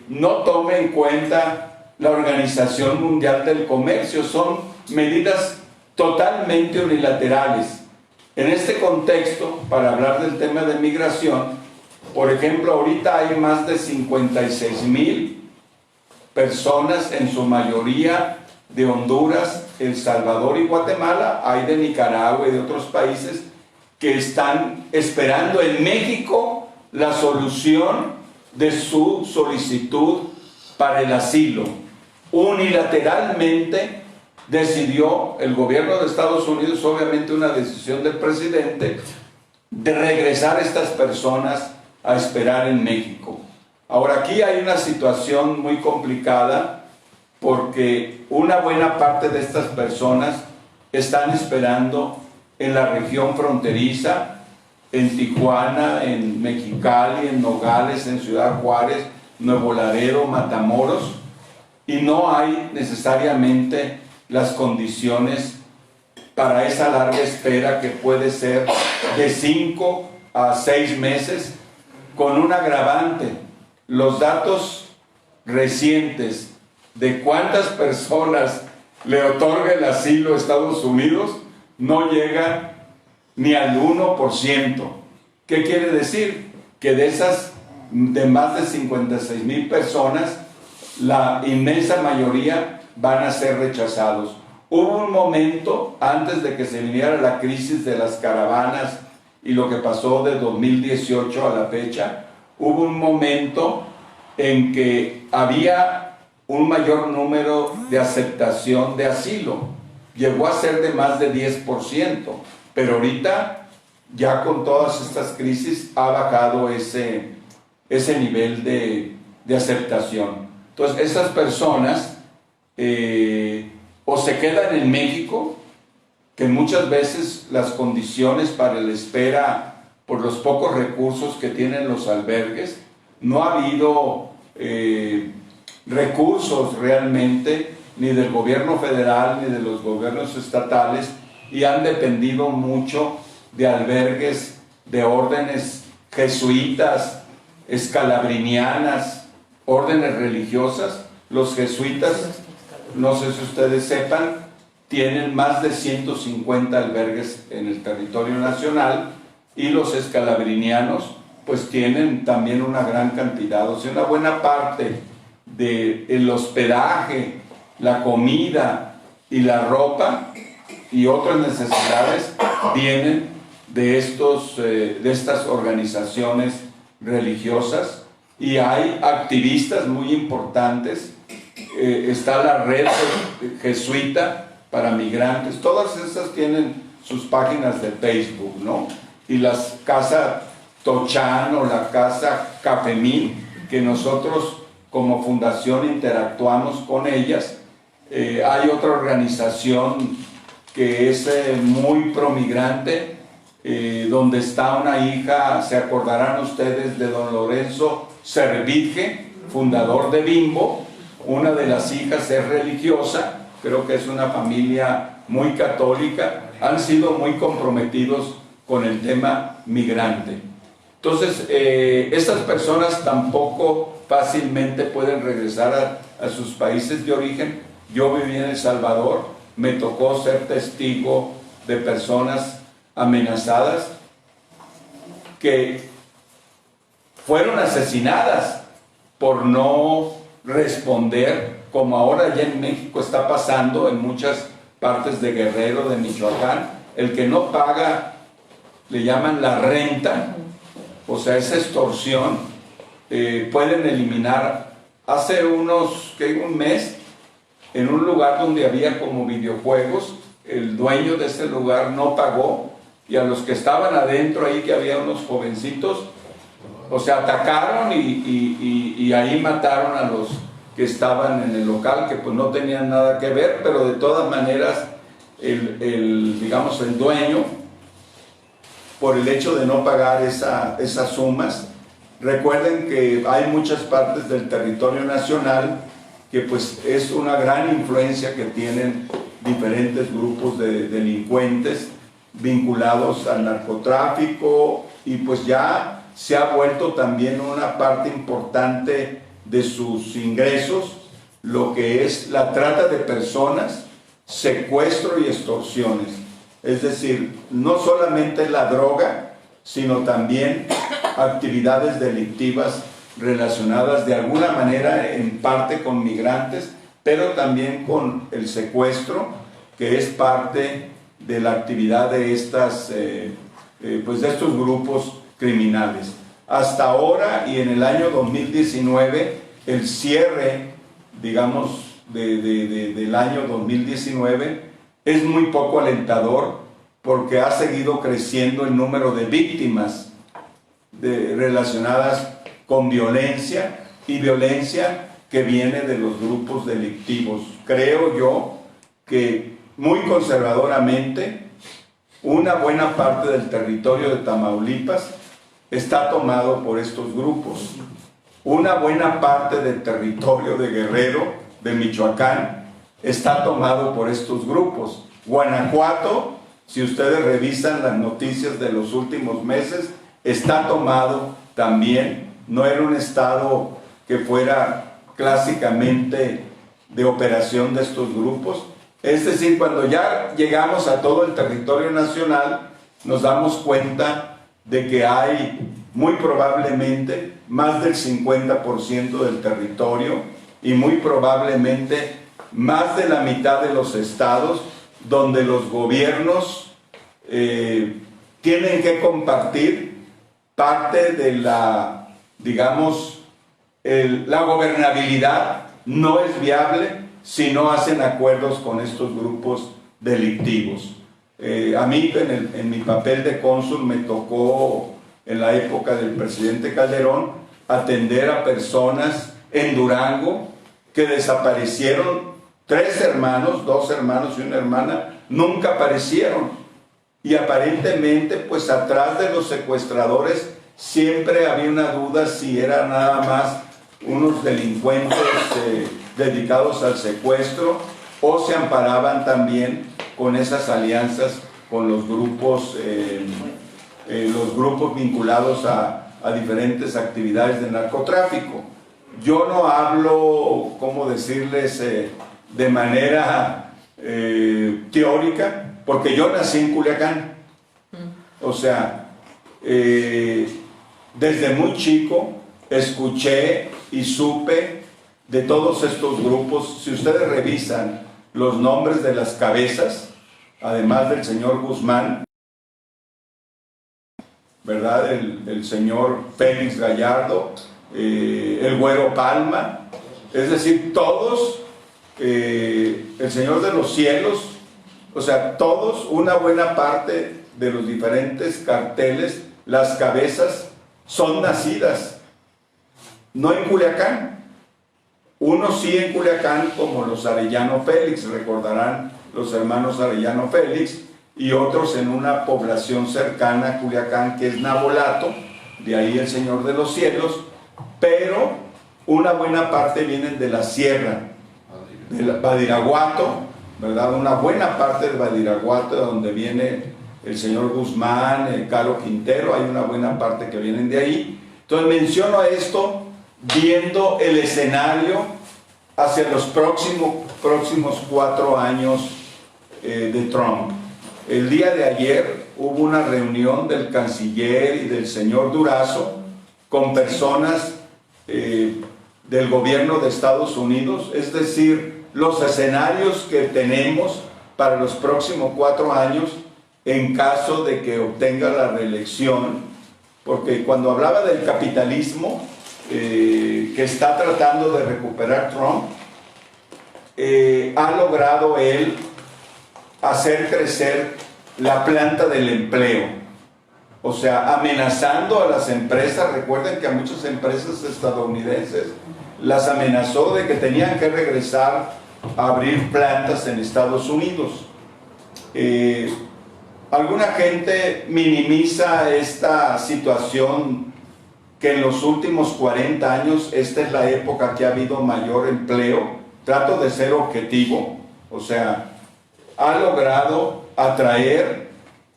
no tome en cuenta la Organización Mundial del Comercio. Son medidas totalmente unilaterales. En este contexto, para hablar del tema de migración, por ejemplo, ahorita hay más de 56,000 personas, en su mayoría de Honduras, El Salvador y Guatemala, hay de Nicaragua y de otros países, que están esperando en México la solución de su solicitud para el asilo. Unilateralmente decidió el gobierno de Estados Unidos, obviamente una decisión del presidente, de regresar a estas personas a esperar en México. Ahora, aquí hay una situación muy complicada, porque una buena parte de estas personas están esperando en la región fronteriza, en Tijuana, en Mexicali, en Nogales, en Ciudad Juárez, Nuevo Laredo, Matamoros, y no hay necesariamente las condiciones para esa larga espera, que puede ser de 5 a 6 meses, con un agravante los datos recientes de cuántas personas le otorga el asilo a Estados Unidos no llega ni al 1%. ¿Qué quiere decir? Que de esas, de más de 56,000 personas, la inmensa mayoría van a ser rechazados. Hubo un momento, antes de que se viniera la crisis de las caravanas y lo que pasó de 2018 a la fecha, hubo un momento en que había un mayor número de aceptación de asilo. Llegó a ser de más de 10%, pero ahorita, ya con todas estas crisis, ha bajado ese nivel de aceptación. Entonces, esas personas o se quedan en México, que muchas veces las condiciones para la espera, por los pocos recursos que tienen los albergues, no ha habido recursos realmente, ni del gobierno federal, ni de los gobiernos estatales, y han dependido mucho de albergues de órdenes jesuitas, escalabrinianas, órdenes religiosas. Los jesuitas, no sé si ustedes sepan, tienen más de 150 albergues en el territorio nacional, y los escalabrinianos pues tienen también una gran cantidad. O sea, una buena parte del hospedaje, la comida y la ropa y otras necesidades vienen de estas organizaciones religiosas, y hay activistas muy importantes. Está la red jesuita para migrantes, todas esas tienen sus páginas de Facebook, ¿no? Y las Casa Tochán o la Casa Cafemín, que nosotros como fundación interactuamos con ellas. Hay otra organización que es muy promigrante, donde está una hija, se acordarán ustedes, de don Lorenzo Servitje, fundador de Bimbo. Una de las hijas es religiosa, creo que es una familia muy católica, han sido muy comprometidos con el tema migrante. Entonces, estas personas tampoco fácilmente pueden regresar a sus países de origen. Yo viví en El Salvador, me tocó ser testigo de personas amenazadas que fueron asesinadas por no responder, como ahora ya en México está pasando en muchas partes de Guerrero, de Michoacán. El que no paga, le llaman la renta, o sea, esa extorsión, pueden eliminar. Hace un mes, en un lugar donde había como videojuegos, el dueño de ese lugar no pagó, y a los que estaban adentro ahí, que había unos jovencitos, o sea, atacaron y ahí mataron a los que estaban en el local, que pues no tenían nada que ver, pero de todas maneras digamos, el dueño, por el hecho de no pagar esas sumas. Recuerden que hay muchas partes del territorio nacional que pues es una gran influencia que tienen diferentes grupos de delincuentes vinculados al narcotráfico, y pues ya se ha vuelto también una parte importante de sus ingresos lo que es la trata de personas, secuestro y extorsiones. Es decir, no solamente la droga, sino también actividades delictivas relacionadas de alguna manera en parte con migrantes, pero también con el secuestro, que es parte de la actividad de pues de estos grupos criminales. Hasta ahora y en el año 2019, el cierre, digamos, del año 2019 es muy poco alentador, porque ha seguido creciendo el número de víctimas relacionadas con violencia, y violencia que viene de los grupos delictivos. Creo yo que muy conservadoramente una buena parte del territorio de Tamaulipas está tomado por estos grupos. Una buena parte del territorio de Guerrero, de Michoacán, está tomado por estos grupos. Guanajuato, si ustedes revisan las noticias de los últimos meses, está tomado también no era un estado que fuera clásicamente de operación de estos grupos. Es decir, cuando ya llegamos a todo el territorio nacional, nos damos cuenta de que hay muy probablemente más del 50% del territorio y muy probablemente más de la mitad de los estados donde los gobiernos tienen que compartir parte de la, digamos, la gobernabilidad. No es viable si no hacen acuerdos con estos grupos delictivos. A mí en mi papel de cónsul me tocó en la época del presidente Calderón atender a personas en Durango que desaparecieron. 3 hermanos, 2 hermanos y una hermana, nunca aparecieron. Y aparentemente, pues atrás de los secuestradores siempre había una duda si eran nada más unos delincuentes dedicados al secuestro o se amparaban también con esas alianzas con los grupos vinculados a diferentes actividades de narcotráfico. Yo no hablo, ¿cómo decirles?, de manera teórica, porque yo nací en Culiacán. O sea, desde muy chico escuché y supe de todos estos grupos. Si ustedes revisan los nombres de las cabezas, además del señor Guzmán, ¿verdad? El señor Félix Gallardo, el Güero Palma, es decir, todos, el Señor de los Cielos, o sea, todos, una buena parte de los diferentes carteles, las cabezas son nacidas, no en Culiacán. Unos sí en Culiacán, como los Arellano Félix, recordarán los hermanos Arellano Félix, y otros en una población cercana a Culiacán que es Nabolato, de ahí el Señor de los Cielos, pero una buena parte vienen de la sierra, de Badiraguato, ¿verdad? Una buena parte de Badiraguato, de donde viene el señor Guzmán, el Calo Quintero, hay una buena parte que vienen de ahí. Entonces menciono esto viendo el escenario hacia los próximos 4 años de Trump. El día de ayer hubo una reunión del canciller y del señor Durazo con personas del gobierno de Estados Unidos, es decir, los escenarios que tenemos para los próximos 4 años en caso de que obtenga la reelección, porque cuando hablaba del capitalismo que está tratando de recuperar Trump, ha logrado él hacer crecer la planta del empleo, o sea, amenazando a las empresas. Recuerden que a muchas empresas estadounidenses las amenazó de que tenían que regresar a abrir plantas en Estados Unidos. Alguna gente minimiza esta situación, que en los últimos 40 años esta es la época que ha habido mayor empleo. Trato de ser objetivo, o sea, ha logrado atraer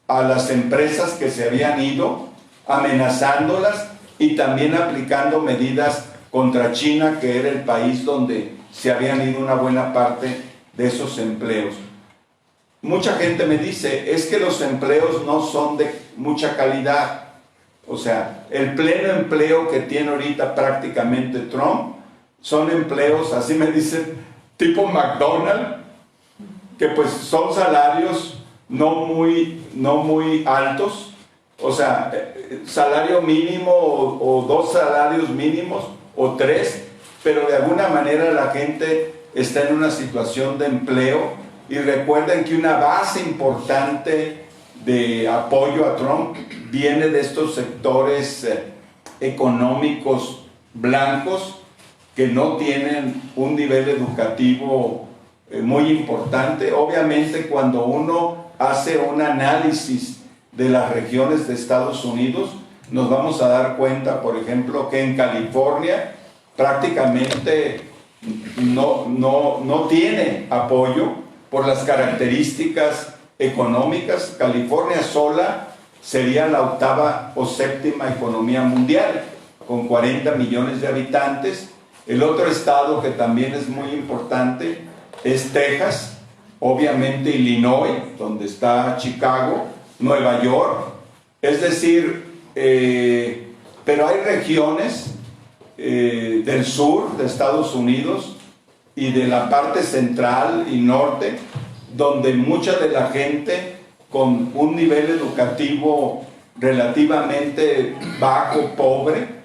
a las empresas que se habían ido, amenazándolas y también aplicando medidas contra China, que era el país donde se habían ido una buena parte de esos empleos. Mucha gente me dice, es que los empleos no son de mucha calidad. O sea, el pleno empleo que tiene ahorita prácticamente Trump son empleos, así me dicen, tipo McDonald's, que pues son salarios no muy altos, o sea, salario mínimo o 2 salarios mínimos o 3, pero de alguna manera la gente está en una situación de empleo. Y recuerden que una base importante de apoyo a Trump viene de estos sectores económicos blancos que no tienen un nivel educativo muy importante. Obviamente, cuando uno hace un análisis de las regiones de Estados Unidos, nos vamos a dar cuenta, por ejemplo, que en California prácticamente no tiene apoyo por las características económicas. California sola sería la 8ª o 7ª economía mundial, con 40 millones de habitantes. El otro estado que también es muy importante es Texas, obviamente Illinois, donde está Chicago, Nueva York, es decir, pero hay regiones del sur de Estados Unidos y de la parte central y norte, donde mucha de la gente con un nivel educativo relativamente bajo, pobre,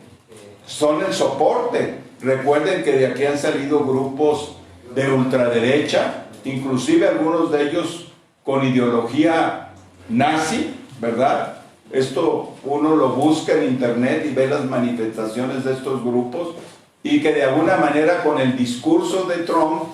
son el soporte. Recuerden que de aquí han salido grupos de ultraderecha, inclusive algunos de ellos con ideología nazi, ¿verdad? Esto uno lo busca en internet y ve las manifestaciones de estos grupos, y que de alguna manera con el discurso de Trump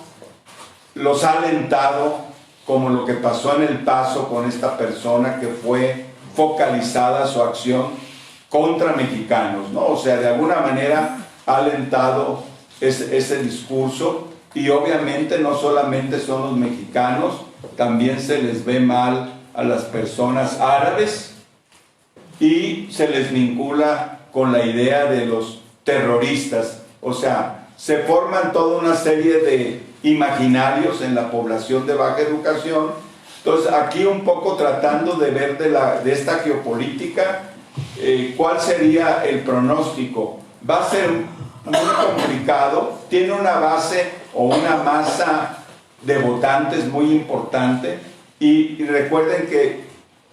los ha alentado, como lo que pasó en El Paso con esta persona que fue focalizada su acción contra mexicanos, ¿no? O sea, de alguna manera ha alentado ese discurso, y obviamente no solamente son los mexicanos, también se les ve mal a las personas árabes y se les vincula con la idea de los terroristas. O sea, se forman toda una serie de imaginarios en la población de baja educación. Entonces, aquí un poco tratando de ver de esta geopolítica, ¿cuál sería el pronóstico? Va a ser muy complicado, tiene una base o una masa de votantes muy importante, y recuerden que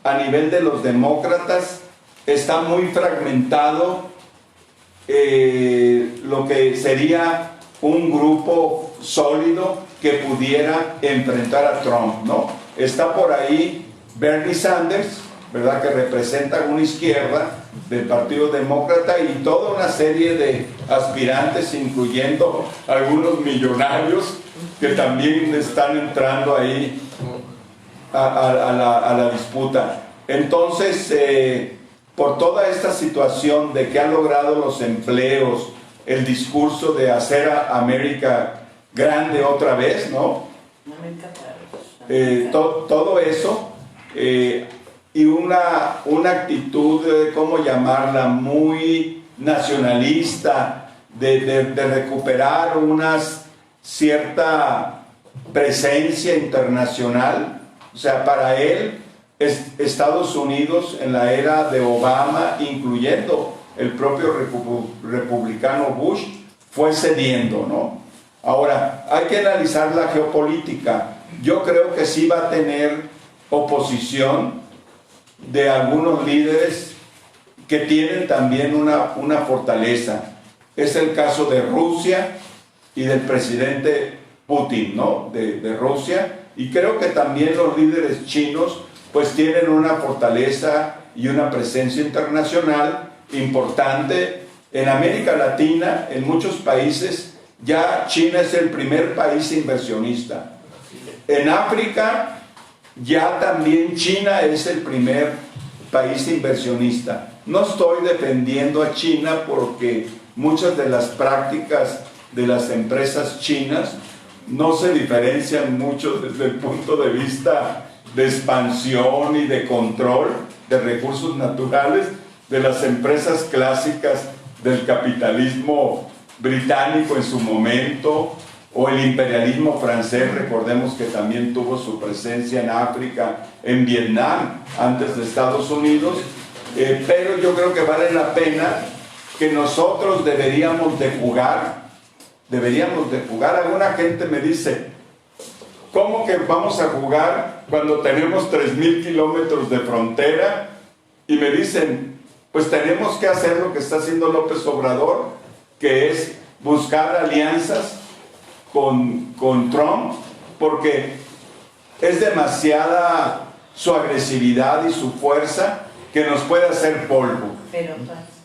a nivel de los demócratas está muy fragmentado lo que sería un grupo sólido que pudiera enfrentar a Trump, ¿no? Está por ahí Bernie Sanders, ¿verdad?, que representa una izquierda del Partido Demócrata, y toda una serie de aspirantes, incluyendo algunos millonarios que también están entrando ahí a la disputa. Entonces, por toda esta situación de que han logrado los empleos, el discurso de hacer a América grande otra vez, ¿no? Todo eso, y una actitud, ¿cómo llamarla?, muy nacionalista, de recuperar una cierta presencia internacional. O sea, para él, Estados Unidos en la era de Obama, incluyendo el propio republicano Bush, fue cediendo, ¿no? Ahora, hay que analizar la geopolítica. Yo creo que sí va a tener oposición de algunos líderes que tienen también una fortaleza. Es el caso de Rusia y del presidente Putin, ¿no?, de Rusia, y creo que también los líderes chinos pues tienen una fortaleza y una presencia internacional importante. En América Latina, en muchos países, ya China es el primer país inversionista. En África, ya también China es el primer país inversionista. No estoy defendiendo a China, porque muchas de las prácticas de las empresas chinas no se diferencian mucho desde el punto de vista de expansión y de control de recursos naturales de las empresas clásicas del capitalismo británico en su momento, o el imperialismo francés. Recordemos que también tuvo su presencia en África, en Vietnam, antes de Estados Unidos. Pero yo creo que vale la pena, que nosotros deberíamos de jugar. Alguna gente me dice, ¿cómo que vamos a jugar cuando tenemos 3,000 kilómetros de frontera? Y me dicen, pues tenemos que hacer lo que está haciendo López Obrador, que es buscar alianzas con Trump, porque es demasiada su agresividad y su fuerza que nos puede hacer polvo.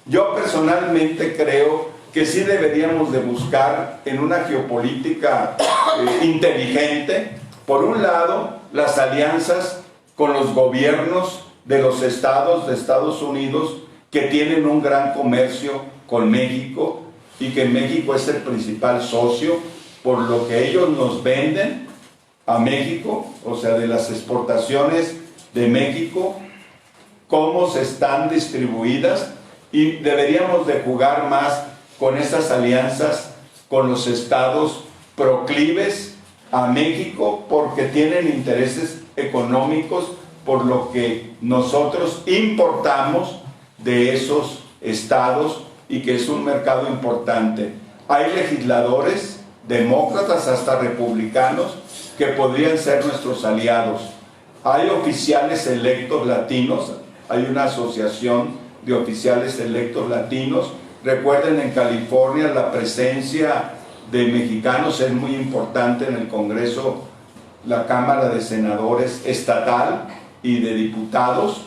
Yo personalmente creo que sí deberíamos de buscar en una geopolítica inteligente, por un lado, las alianzas con los gobiernos de los estados de Estados Unidos, que tienen un gran comercio con México, y que México es el principal socio, por lo que ellos nos venden a México, o sea, de las exportaciones de México, cómo se están distribuidas, y deberíamos de jugar más con estas alianzas con los estados proclives a México porque tienen intereses económicos por lo que nosotros importamos de esos estados y que es un mercado importante. Hay legisladores, demócratas hasta republicanos, que podrían ser nuestros aliados. Hay oficiales electos latinos, hay una asociación de oficiales electos latinos. Recuerden, en California la presencia de mexicanos es muy importante en el Congreso, la Cámara de Senadores estatal y de diputados,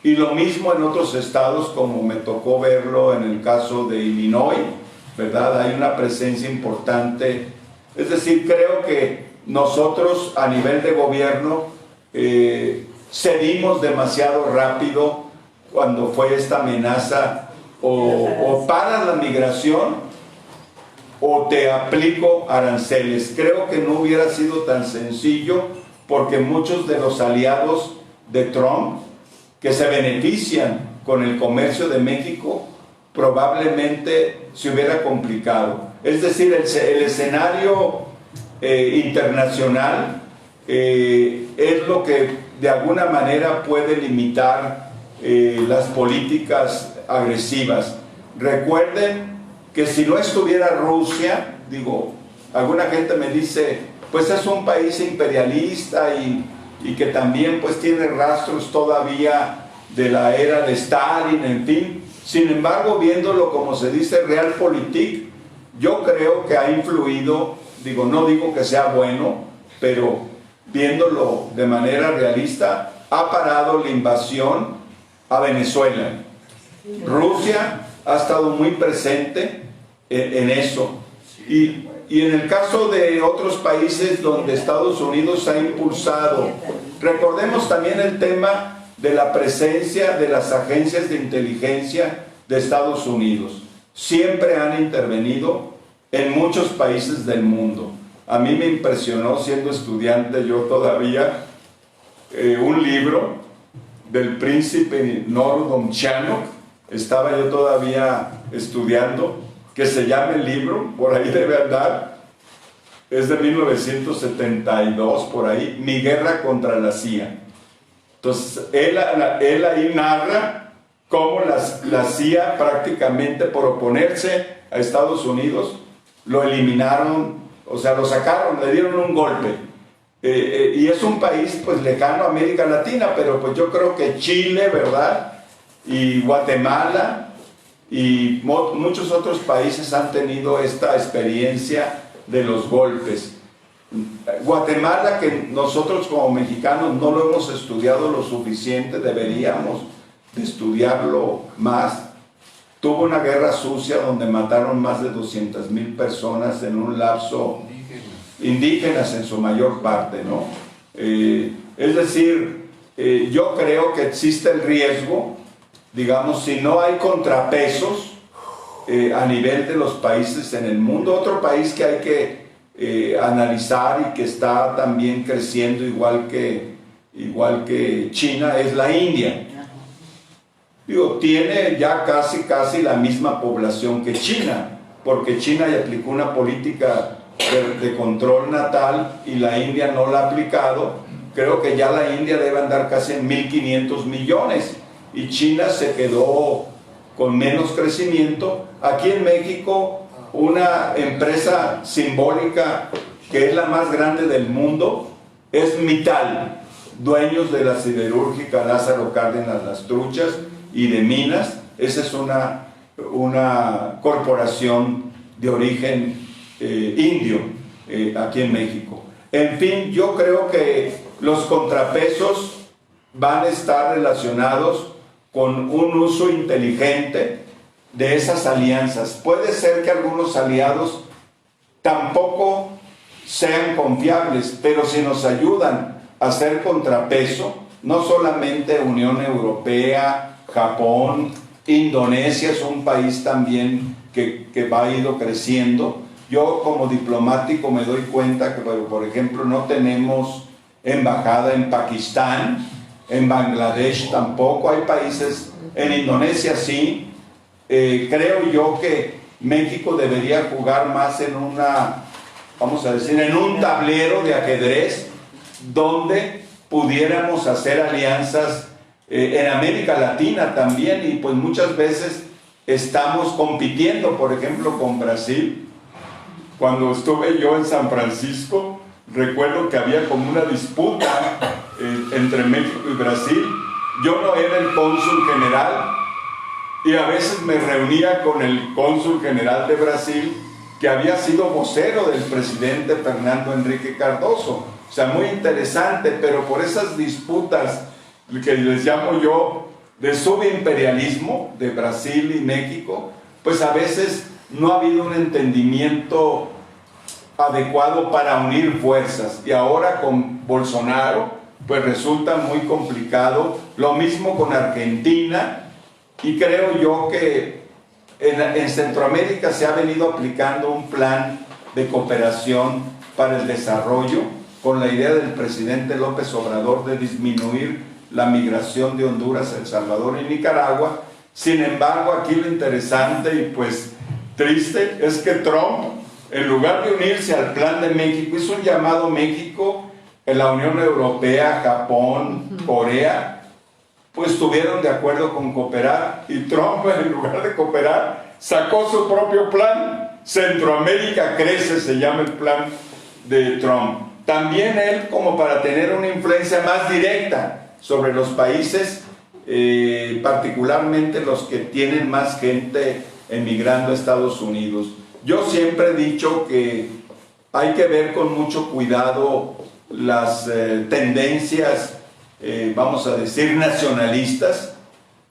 y lo mismo en otros estados, como me tocó verlo en el caso de Illinois, ¿verdad? Hay una presencia importante. Es decir, creo que nosotros a nivel de gobierno cedimos demasiado rápido cuando fue esta amenaza, o paras la migración o te aplico aranceles. Creo que no hubiera sido tan sencillo, porque muchos de los aliados de Trump que se benefician con el comercio de México probablemente se hubiera complicado. Es decir, el escenario internacional es lo que de alguna manera puede limitar las políticas agresivas. Recuerden que si no estuviera Rusia, digo, alguna gente me dice, pues es un país imperialista y que también pues tiene rastros todavía de la era de Stalin, en fin. Sin embargo, viéndolo como se dice Realpolitik, yo creo que ha influido, digo, no digo que sea bueno, pero viéndolo de manera realista, ha parado la invasión a Venezuela. Rusia ha estado muy presente en eso. Y en el caso de otros países donde Estados Unidos ha impulsado, recordemos también el tema de la presencia de las agencias de inteligencia de Estados Unidos. Siempre han intervenido en muchos países del mundo. A mí me impresionó, siendo estudiante yo todavía, un libro del príncipe Norodom-Sihanouk, estaba yo todavía estudiando, que se llama el libro, por ahí debe andar, es de 1972, por ahí, Mi guerra contra la CIA. Entonces, él ahí narra cómo la CIA prácticamente por oponerse a Estados Unidos, lo eliminaron, o sea, lo sacaron, le dieron un golpe. Y es un país pues lejano a América Latina, pero pues yo creo que Chile, ¿verdad?, y Guatemala y muchos otros países han tenido esta experiencia de los golpes. Guatemala, que nosotros como mexicanos no lo hemos estudiado lo suficiente, deberíamos de estudiarlo más. Tuvo una guerra sucia donde mataron más de 200,000 personas en un lapso, indígenas en su mayor parte, ¿no? Es decir, yo creo que existe el riesgo, digamos, si no hay contrapesos a nivel de los países en el mundo. Otro país que hay que analizar y que está también creciendo igual que China es la India. Digo, tiene ya casi la misma población que China, porque China ya aplicó una política de control natal y la India no la ha aplicado. Creo que ya la India debe andar casi en 1.500 millones y China se quedó con menos crecimiento. Aquí en México, una empresa simbólica que es la más grande del mundo es Mittal, dueños de la siderúrgica Lázaro Cárdenas Las Truchas y de minas. Esa es una corporación de origen indio aquí en México. En fin, yo creo que los contrapesos van a estar relacionados con un uso inteligente de esas alianzas. Puede ser que algunos aliados tampoco sean confiables, pero si nos ayudan a hacer contrapeso, no solamente Unión Europea, Japón, Indonesia es un país también que va ido creciendo. Yo como diplomático me doy cuenta que, por ejemplo, no tenemos embajada en Pakistán, en Bangladesh tampoco, hay países, en Indonesia sí, creo yo que México debería jugar más en vamos a decir, en un tablero de ajedrez donde pudiéramos hacer alianzas en América Latina también, y pues muchas veces estamos compitiendo, por ejemplo, con Brasil. Cuando estuve yo en San Francisco, recuerdo que había como una disputa entre México y Brasil. Yo no era el cónsul general y a veces me reunía con el cónsul general de Brasil, que había sido vocero del presidente Fernando Henrique Cardoso. O sea, muy interesante, pero por esas disputas que les llamo yo de subimperialismo de Brasil y México, pues a veces no ha habido un entendimiento adecuado para unir fuerzas, y ahora con Bolsonaro pues resulta muy complicado. Lo mismo con Argentina, y creo yo que en Centroamérica se ha venido aplicando un plan de cooperación para el desarrollo con la idea del presidente López Obrador de disminuir la migración de Honduras, El Salvador y Nicaragua. Sin embargo, aquí lo interesante y pues triste es que Trump, en lugar de unirse al plan de México, hizo un llamado a México, en la Unión Europea, Japón, Corea, pues estuvieron de acuerdo con cooperar, y Trump, en lugar de cooperar, sacó su propio plan. Centroamérica Crece se llama el plan de Trump. También él, como para tener una influencia más directa sobre los países, particularmente los que tienen más gente emigrando a Estados Unidos. Yo siempre he dicho que hay que ver con mucho cuidado las tendencias, vamos a decir, nacionalistas,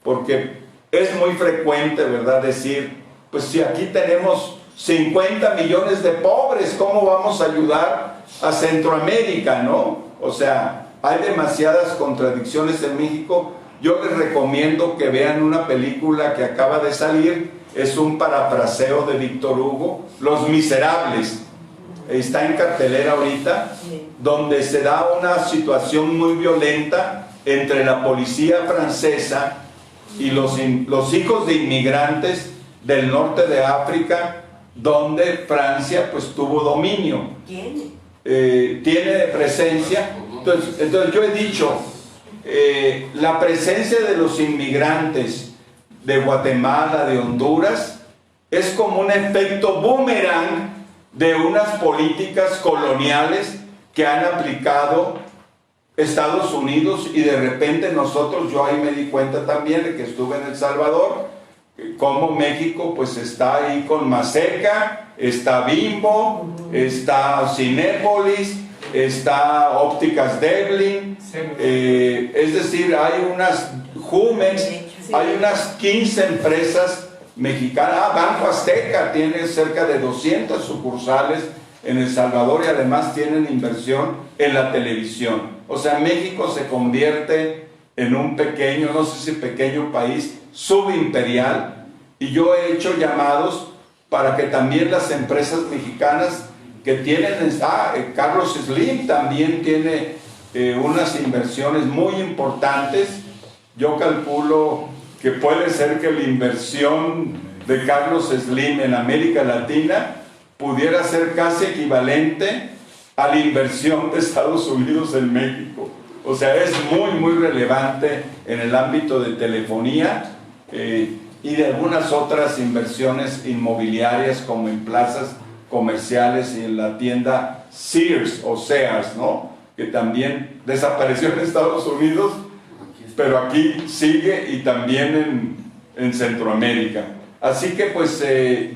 porque es muy frecuente, ¿verdad?, decir, pues si aquí tenemos 50 millones de pobres, ¿cómo vamos a ayudar a Centroamérica, no? O sea, hay demasiadas contradicciones en México. Yo les recomiendo que vean una película que acaba de salir, es un parafraseo de Víctor Hugo, Los Miserables. Está en cartelera ahorita, donde se da una situación muy violenta entre la policía francesa y los hijos de inmigrantes del norte de África, donde Francia pues tuvo dominio. Tiene presencia. Entonces yo he dicho, la presencia de los inmigrantes de Guatemala, de Honduras, es como un efecto boomerang de unas políticas coloniales que han aplicado Estados Unidos, y de repente nosotros, yo ahí me di cuenta también de que estuve en El Salvador, como México pues está ahí con Maseca, está Bimbo, está Cinépolis, está Ópticas Devlin, es decir, hay unas Jumex, hay unas 15 empresas mexicanas. Banco Azteca tiene cerca de 200 sucursales en El Salvador, y además tienen inversión en la televisión. O sea, México se convierte en un pequeño, no sé si pequeño país, subimperial, y yo he hecho llamados para que también las empresas mexicanas que tienen, Carlos Slim también tiene unas inversiones muy importantes. Yo calculo que puede ser que la inversión de Carlos Slim en América Latina pudiera ser casi equivalente a la inversión de Estados Unidos en México. O sea, es muy, muy relevante en el ámbito de telefonía y de algunas otras inversiones inmobiliarias, como en plazas comerciales y en la tienda Sears o Sears, ¿no?, que también desapareció en Estados Unidos, pero aquí sigue, y también en Centroamérica. Así que pues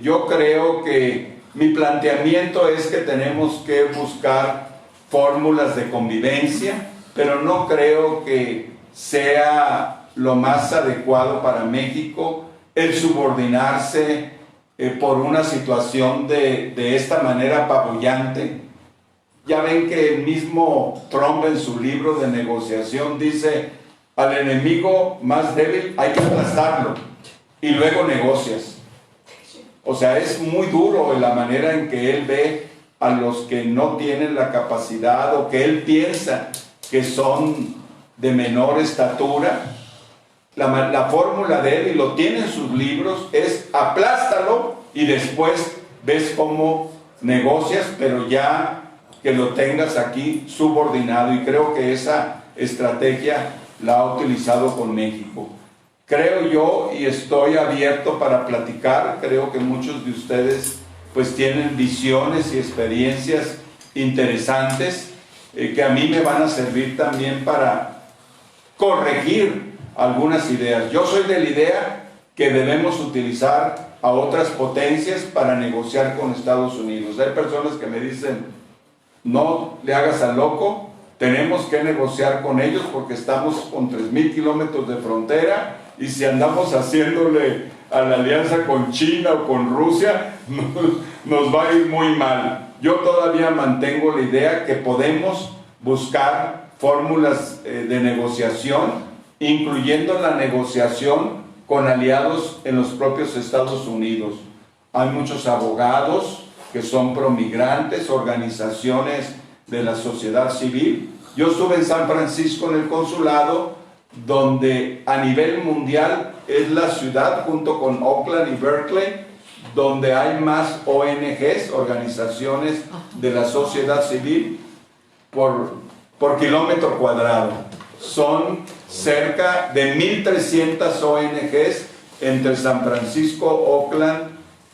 yo creo que mi planteamiento es que tenemos que buscar fórmulas de convivencia, pero no creo que sea lo más adecuado para México el subordinarse por una situación de esta manera apabullante. Ya ven que el mismo Trump en su libro de negociación dice: al enemigo más débil hay que aplastarlo y luego negocias. O sea, es muy duro en la manera en que él ve a los que no tienen la capacidad, o que él piensa que son de menor estatura, la fórmula de él, y lo tiene en sus libros, es aplástalo y después ves cómo negocias, pero ya que lo tengas aquí subordinado, y creo que esa estrategia la ha utilizado con México. Creo yo, y estoy abierto para platicar, creo que muchos de ustedes pues tienen visiones y experiencias interesantes que a mí me van a servir también para corregir algunas ideas. Yo soy de la idea que debemos utilizar a otras potencias para negociar con Estados Unidos. Hay personas que me dicen, no le hagas al loco, tenemos que negociar con ellos porque estamos con 3,000 kilómetros de frontera, y si andamos haciéndole a la alianza con China o con Rusia, nos va a ir muy mal. Yo todavía mantengo la idea que podemos buscar fórmulas de negociación, incluyendo la negociación con aliados en los propios Estados Unidos. Hay muchos abogados que son promigrantes, organizaciones de la sociedad civil. Yo estuve en San Francisco en el consulado, donde a nivel mundial es la ciudad, junto con Oakland y Berkeley, donde hay más ONGs, organizaciones de la sociedad civil, por kilómetro cuadrado. Son cerca de 1,300 ONGs entre San Francisco, Oakland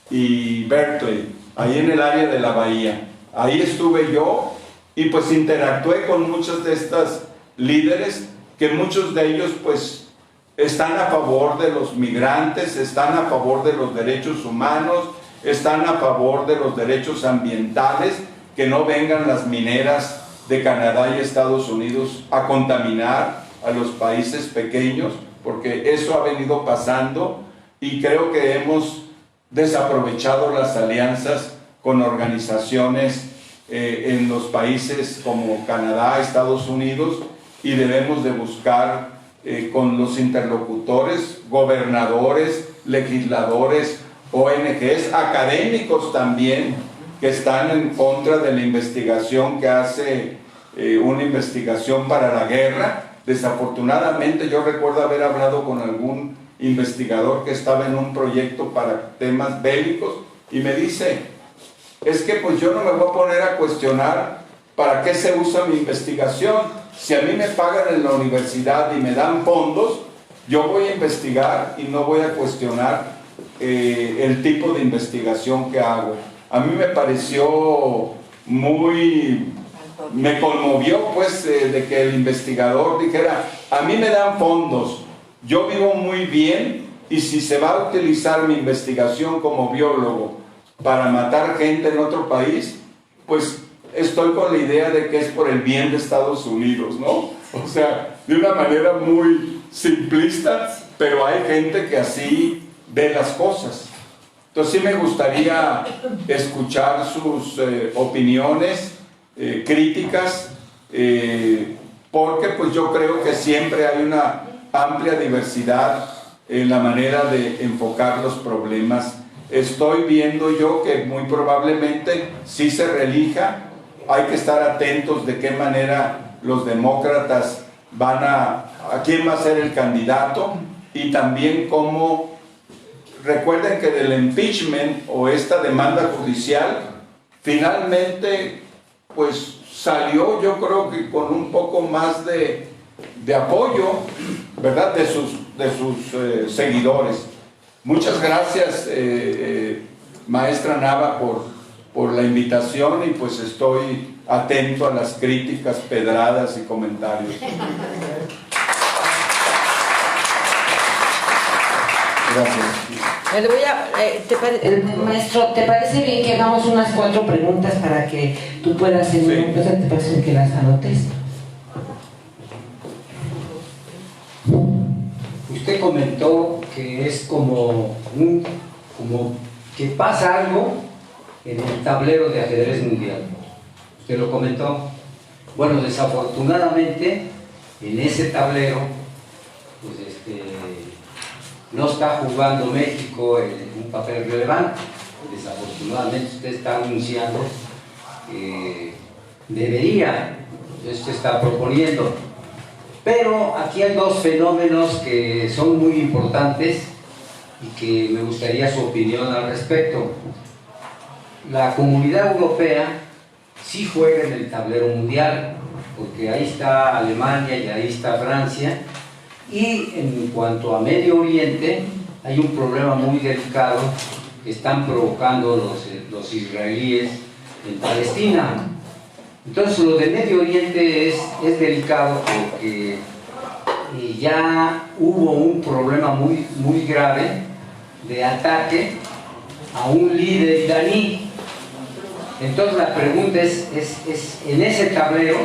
y Berkeley, ahí en el área de la bahía. Ahí estuve yo y pues interactué con muchos de estos líderes, que muchos de ellos pues están a favor de los migrantes, están a favor de los derechos humanos, están a favor de los derechos ambientales, que no vengan las mineras de Canadá y Estados Unidos a contaminar a los países pequeños, porque eso ha venido pasando, y creo que hemos desaprovechado las alianzas con organizaciones en los países como Canadá, Estados Unidos, y debemos de buscar con los interlocutores, gobernadores, legisladores, ONGs, académicos también, que están en contra de la investigación que hace una investigación para la guerra. Desafortunadamente yo recuerdo haber hablado con algún investigador que estaba en un proyecto para temas bélicos y me dice, es que pues yo no me voy a poner a cuestionar para qué se usa mi investigación. Si a mí me pagan en la universidad y me dan fondos, yo voy a investigar y no voy a cuestionar el tipo de investigación que hago. A mí me pareció me conmovió pues de que el investigador dijera, a mí me dan fondos, yo vivo muy bien, y si se va a utilizar mi investigación como biólogo para matar gente en otro país, pues estoy con la idea de que es por el bien de Estados Unidos, ¿no? O sea, de una manera muy simplista, pero hay gente que así ve las cosas. Entonces sí me gustaría escuchar sus opiniones, críticas, porque pues yo creo que siempre hay una amplia diversidad en la manera de enfocar los problemas. Estoy viendo yo que muy probablemente si se reelija, hay que estar atentos de qué manera los demócratas van a quién va a ser el candidato, y también cómo, recuerden que del impeachment o esta demanda judicial, finalmente pues salió, yo creo que con un poco más de apoyo, ¿verdad?, de sus seguidores. Muchas gracias, maestra Nava, por la invitación, y pues estoy atento a las críticas, pedradas y comentarios. Gracias. Maestro, ¿te parece bien que hagamos unas 4 preguntas para que tú puedas en un momento, te parece que las anotes? Usted comentó que es como que pasa algo en el tablero de ajedrez mundial. Usted lo comentó. Bueno, desafortunadamente en ese tablero pues no está jugando México un papel relevante. Desafortunadamente usted está anunciando que debería, usted está proponiendo Pero aquí hay dos fenómenos que son muy importantes y que me gustaría su opinión al respecto. La Comunidad Europea sí juega en el tablero mundial, porque ahí está Alemania y ahí está Francia, y en cuanto a Medio Oriente hay un problema muy delicado que están provocando los israelíes en Palestina. Entonces lo de Medio Oriente es delicado porque ya hubo un problema muy grave de ataque a un líder iraní. Entonces la pregunta es en ese tablero,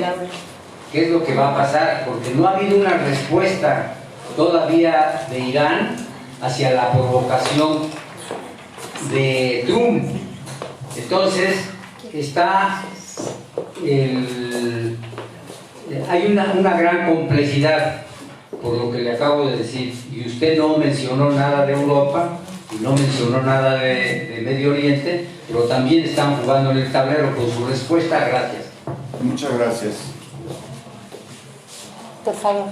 ¿qué es lo que va a pasar? Porque no ha habido una respuesta todavía de Irán hacia la provocación de Trump. Entonces hay una gran complejidad, por lo que le acabo de decir, y usted no mencionó nada de Europa y no mencionó nada de Medio Oriente, pero también están jugando en el tablero. Con su respuesta, gracias. Muchas gracias. Por favor.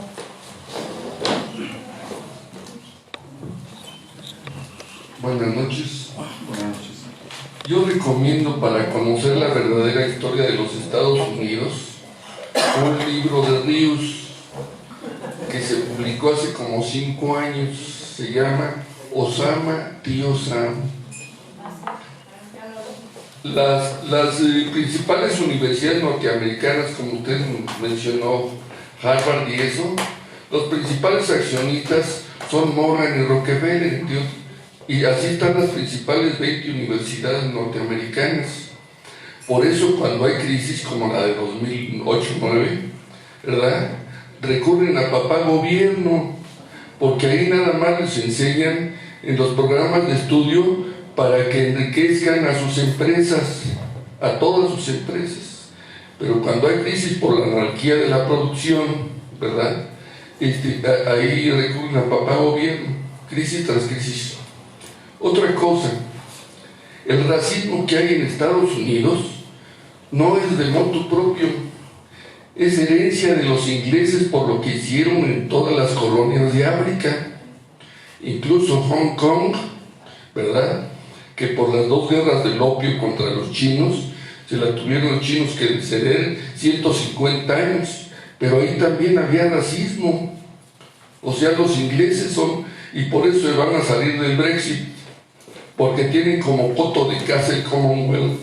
Buenas noches. Buenas noches. Yo recomiendo, para conocer la verdadera historia de los Estados Unidos, un libro de Rius que se publicó hace como 5 años. Se llama Osama, Tío Sam. Las principales universidades norteamericanas, como usted mencionó, Harvard y eso, los principales accionistas son Morgan y Rockefeller, y así están las principales 20 universidades norteamericanas. Por eso cuando hay crisis como la de 2008-2009, ¿verdad?, recurren a papá gobierno, porque ahí nada más les enseñan en los programas de estudio para que enriquezcan a sus empresas, a todas sus empresas. Pero cuando hay crisis por la anarquía de la producción, ¿verdad?, ahí recurren a papá gobierno, crisis tras crisis. Otra cosa, el racismo que hay en Estados Unidos no es de motu propio, es herencia de los ingleses por lo que hicieron en todas las colonias de África, incluso Hong Kong, ¿verdad?, que por las 2 guerras del opio contra los chinos, se la tuvieron los chinos que ceder 150 años, pero ahí también había racismo. O sea, los ingleses son, y por eso se van a salir del Brexit, porque tienen como coto de casa el Commonwealth,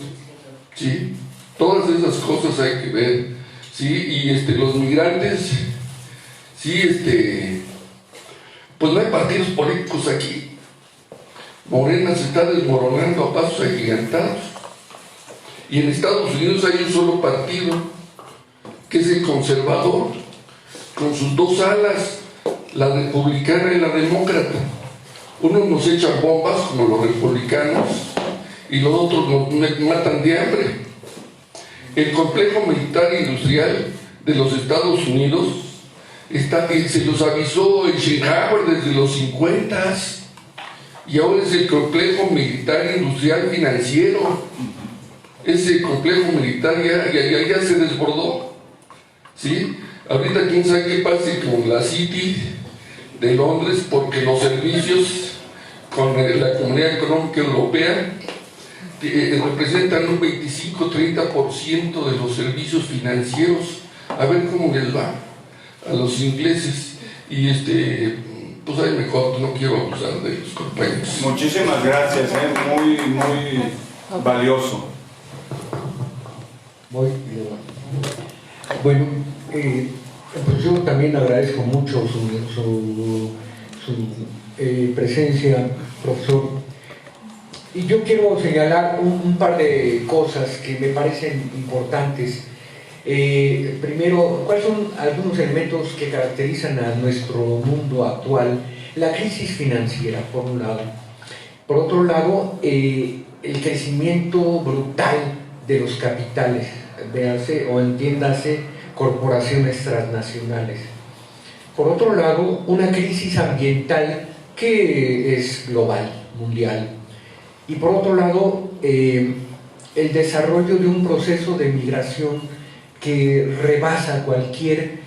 ¿sí? Todas esas cosas hay que ver, ¿sí? Y los migrantes, ¿sí? Pues no hay partidos políticos aquí. Morena se está desmoronando a pasos agigantados. Y en Estados Unidos hay un solo partido, que es el conservador, con sus 2 alas, la republicana y la demócrata. Unos nos echan bombas, como los republicanos, y los otros nos matan de hambre. El complejo militar e industrial de los Estados Unidos se los avisó Eisenhower desde los 50, y ahora es el complejo militar industrial financiero. Ese complejo militar ya se desbordó, ¿sí? Ahorita quién sabe qué pase con la City de Londres, porque los servicios con la Comunidad Económica Europea representan un 25-30% de los servicios financieros. A ver cómo les va a los ingleses. Y pues ahí mejor, no quiero abusar de los compañeros. Muchísimas gracias, muy valioso. Bueno, pues yo también agradezco mucho su presencia, profesor. Y yo quiero señalar un par de cosas que me parecen importantes. Primero, ¿cuáles son algunos elementos que caracterizan a nuestro mundo actual? La crisis financiera, por un lado. Por otro lado, el crecimiento brutal de los capitales, véase o entiéndase corporaciones transnacionales. Por otro lado, una crisis ambiental que es global, mundial. Y por otro lado, el desarrollo de un proceso de migración que rebasa cualquier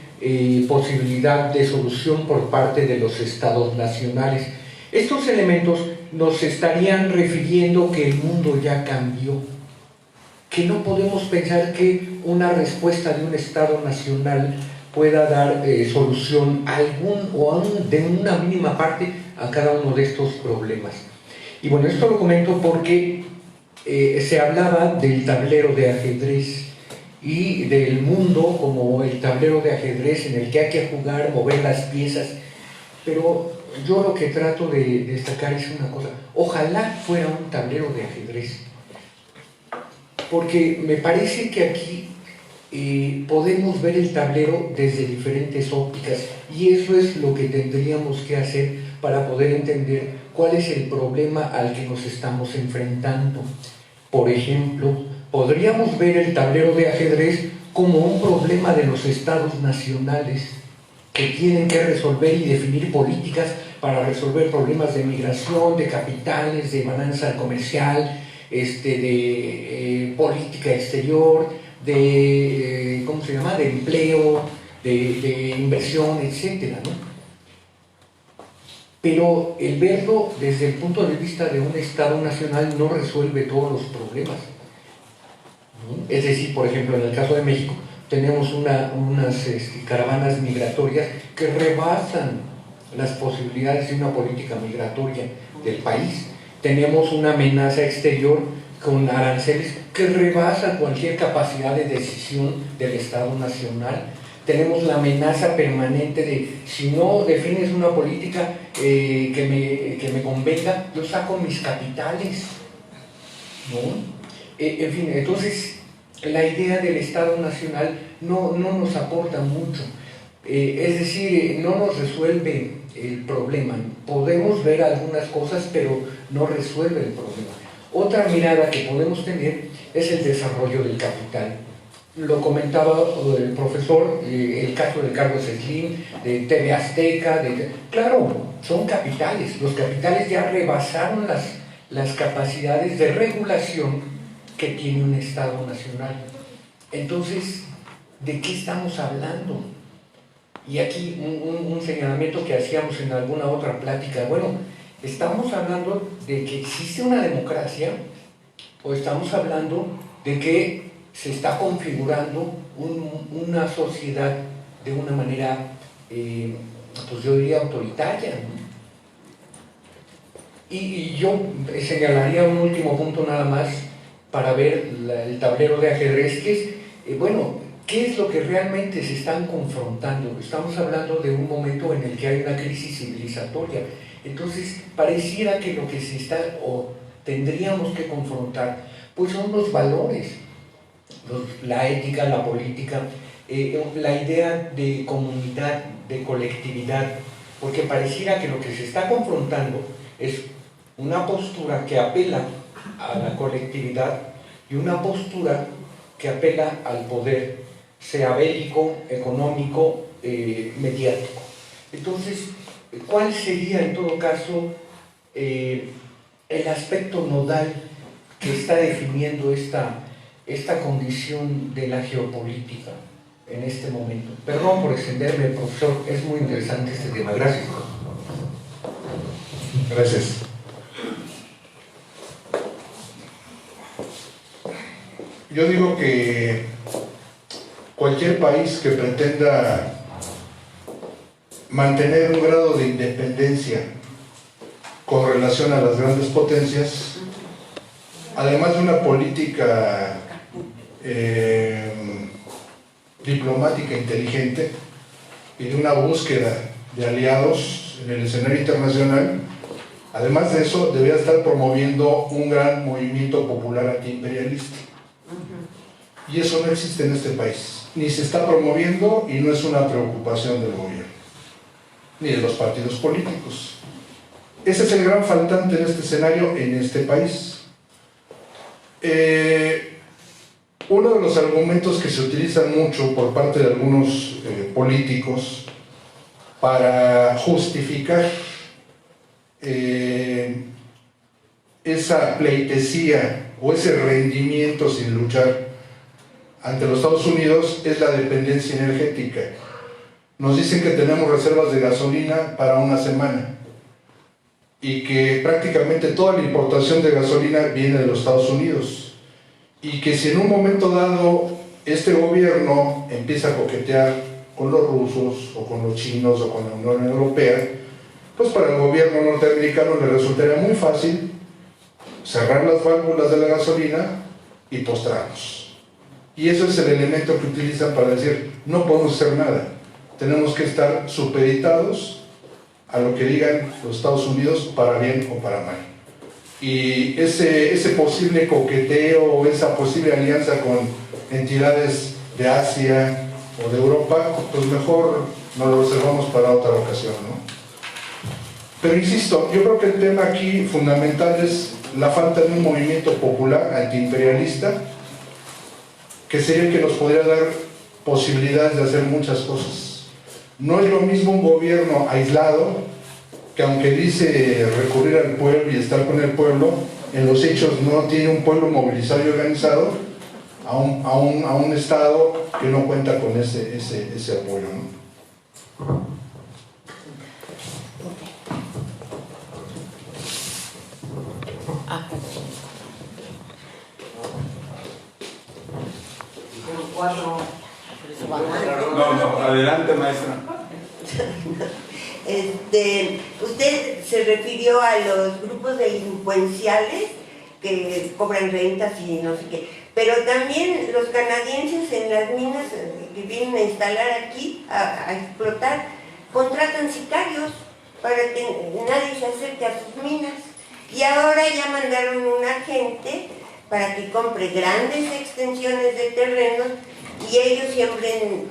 posibilidad de solución por parte de los estados nacionales. Estos elementos nos estarían refiriendo que el mundo ya cambió, que no podemos pensar que una respuesta de un estado nacional pueda dar solución a algún o aún de una mínima parte a cada uno de estos problemas. Y bueno, esto lo comento porque se hablaba del tablero de ajedrez y del mundo como el tablero de ajedrez en el que hay que jugar, mover las piezas, pero yo lo que trato de destacar es una cosa: ojalá fuera un tablero de ajedrez, porque me parece que aquí podemos ver el tablero desde diferentes ópticas, y eso es lo que tendríamos que hacer para poder entender cuál es el problema al que nos estamos enfrentando. Por ejemplo, podríamos ver el tablero de ajedrez como un problema de los estados nacionales que tienen que resolver y definir políticas para resolver problemas de migración, de capitales, de balanza comercial, de política exterior, de de empleo, de inversión, etcétera, ¿no? Pero el verlo desde el punto de vista de un Estado nacional no resuelve todos los problemas, ¿no? Es decir, por ejemplo, en el caso de México tenemos unas caravanas migratorias que rebasan las posibilidades de una política migratoria del país. Tenemos una amenaza exterior con aranceles que rebasa cualquier capacidad de decisión del Estado nacional. Tenemos la amenaza permanente de, si no defines una política que me convenga, yo saco mis capitales, ¿no? En fin, entonces la idea del Estado nacional no nos aporta mucho, es decir, no nos resuelve el problema. Podemos ver algunas cosas, pero no resuelve el problema. Otra mirada que podemos tener es el desarrollo del capital. Lo comentaba el profesor, el caso de Carlos Slim, de TV Azteca, claro, son capitales. Los capitales ya rebasaron las capacidades de regulación que tiene un Estado nacional. Entonces, ¿de qué estamos hablando? Y aquí un señalamiento que hacíamos en alguna otra plática: bueno, ¿estamos hablando de que existe una democracia o estamos hablando de que se está configurando una sociedad de una manera, pues yo diría, autoritaria, ¿no? Y yo señalaría un último punto nada más para ver el tablero de ajedrez, que es, bueno, ¿qué es lo que realmente se están confrontando? Estamos hablando de un momento en el que hay una crisis civilizatoria. Entonces, pareciera que lo que se está o tendríamos que confrontar, pues son los valores, la ética, la política, la idea de comunidad, de colectividad, porque pareciera que lo que se está confrontando es una postura que apela a la colectividad y una postura que apela al poder, sea bélico, económico, mediático. Entonces, ¿cuál sería en todo caso el aspecto nodal que está definiendo esta condición de la geopolítica en este momento? Perdón por extenderme, profesor, es muy interesante este tema. Gracias. Gracias. Yo digo que cualquier país que pretenda mantener un grado de independencia con relación a las grandes potencias, además de una política diplomática inteligente y de una búsqueda de aliados en el escenario internacional, además de eso debería estar promoviendo un gran movimiento popular antiimperialista. Y eso no existe en este país, ni se está promoviendo y no es una preocupación del gobierno, ni de los partidos políticos. Ese es el gran faltante en este escenario, en este país. Uno de los argumentos que se utilizan mucho por parte de algunos políticos para justificar esa pleitesía o ese rendimiento sin luchar ante los Estados Unidos es la dependencia energética. nos dicen que tenemos reservas de gasolina para una semana y que prácticamente toda la importación de gasolina viene de los Estados Unidos, y que si en un momento dado este gobierno empieza a coquetear con los rusos o con los chinos o con la Unión Europea, pues para el gobierno norteamericano le resultaría muy fácil cerrar las válvulas de la gasolina y postrarnos. Y eso es el elemento que utilizan para decir, no podemos hacer nada, tenemos que estar supeditados a lo que digan los Estados Unidos, para bien o para mal. Y ese posible coqueteo o esa posible alianza con entidades de Asia o de Europa, pues mejor nos lo reservamos para otra ocasión, ¿no? Pero insisto, yo creo que el tema aquí fundamental es la falta de un movimiento popular antiimperialista, que sería el que nos podría dar posibilidades de hacer muchas cosas. No es lo mismo un gobierno aislado, que aunque dice recurrir al pueblo y estar con el pueblo, en los hechos no tiene un pueblo movilizado y organizado, a un Estado que no cuenta con ese apoyo, ¿no? No, adelante, maestra. Usted se refirió a los grupos delincuenciales que cobran rentas y no sé qué, pero también los canadienses en las minas que vienen a instalar aquí, a explotar, contratan sicarios para que nadie se acerque a sus minas. Y ahora ya mandaron un agente para que compre grandes extensiones de terrenos y ellos siembren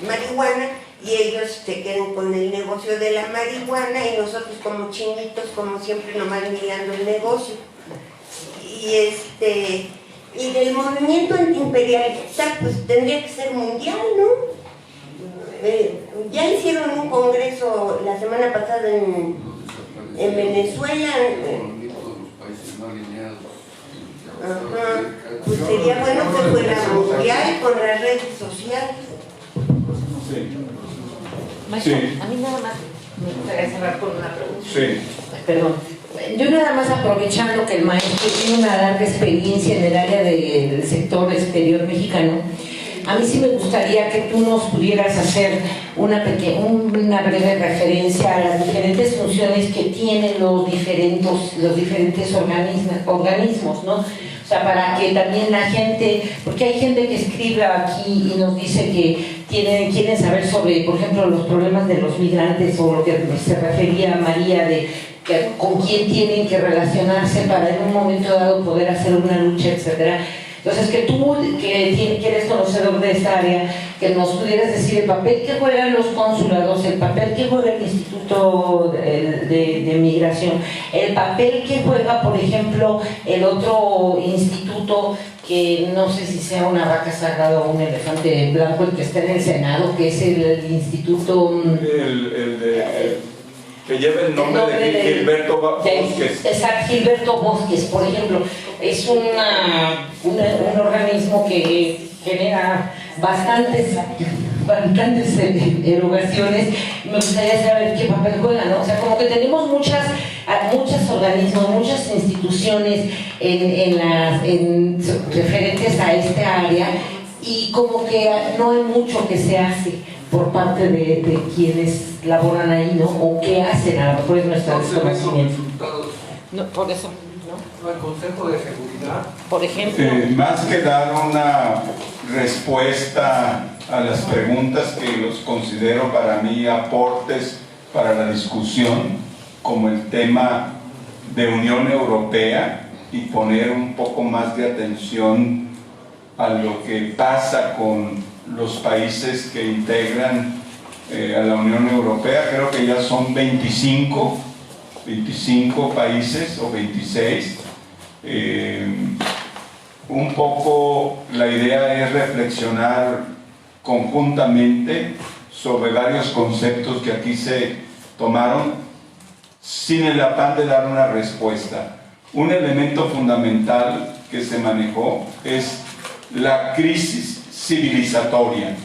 marihuana y ellos se queden con el negocio de la marihuana y nosotros como chinitos, como siempre, nomás mirando el negocio. Y del movimiento antiimperialista, pues tendría que ser mundial, ¿no? Ya hicieron un congreso la semana pasada en Venezuela. Ajá. Pues sería bueno que fuera mundial con las redes sociales. Sí. Maestro, Sí. a mí nada más me gustaría cerrar con una pregunta. Sí. Perdón. Yo nada más, aprovechando que el maestro tiene una larga experiencia en el área del sector exterior mexicano, a mí sí me gustaría que tú nos pudieras hacer una breve referencia a las diferentes funciones que tienen los diferentes organismos, ¿no? O sea, para que también la gente, porque hay gente que escribe aquí y nos dice que quieren saber sobre, por ejemplo, los problemas de los migrantes, o lo que se refería a María, de con quién tienen que relacionarse para en un momento dado poder hacer una lucha, etcétera. Entonces, que tú, que eres conocedor de esta área, que nos pudieras decir el papel que juegan los consulados, el papel que juega el Instituto de Migración, el papel que juega, por ejemplo, el otro instituto, que no sé si sea una vaca sagrada o un elefante blanco, el que está en el Senado, que es el Instituto... que lleva el nombre de Gilberto Bosques. Exacto, Gilberto Bosques, por ejemplo, es un organismo que genera bastantes erogaciones. Me gustaría saber qué papel juega, ¿no? O sea, como que tenemos muchos organismos, muchas instituciones referentes a esta área, y como que no hay mucho que se hace por parte de quienes laboran ahí, ¿no? O qué hacen, a lo mejor es nuestro desconocimiento. No, por eso, ¿no? El Consejo de Seguridad, por ejemplo. Más que dar una respuesta a las preguntas que los considero para mí aportes para la discusión, como el tema de Unión Europea, y poner un poco más de atención a lo que pasa con los países que integran a la Unión Europea. Creo que ya son 25 países o 26. Un poco la idea es reflexionar conjuntamente sobre varios conceptos que aquí se tomaron, sin el afán de dar una respuesta. Un elemento fundamental que se manejó es la crisis civilizatoria.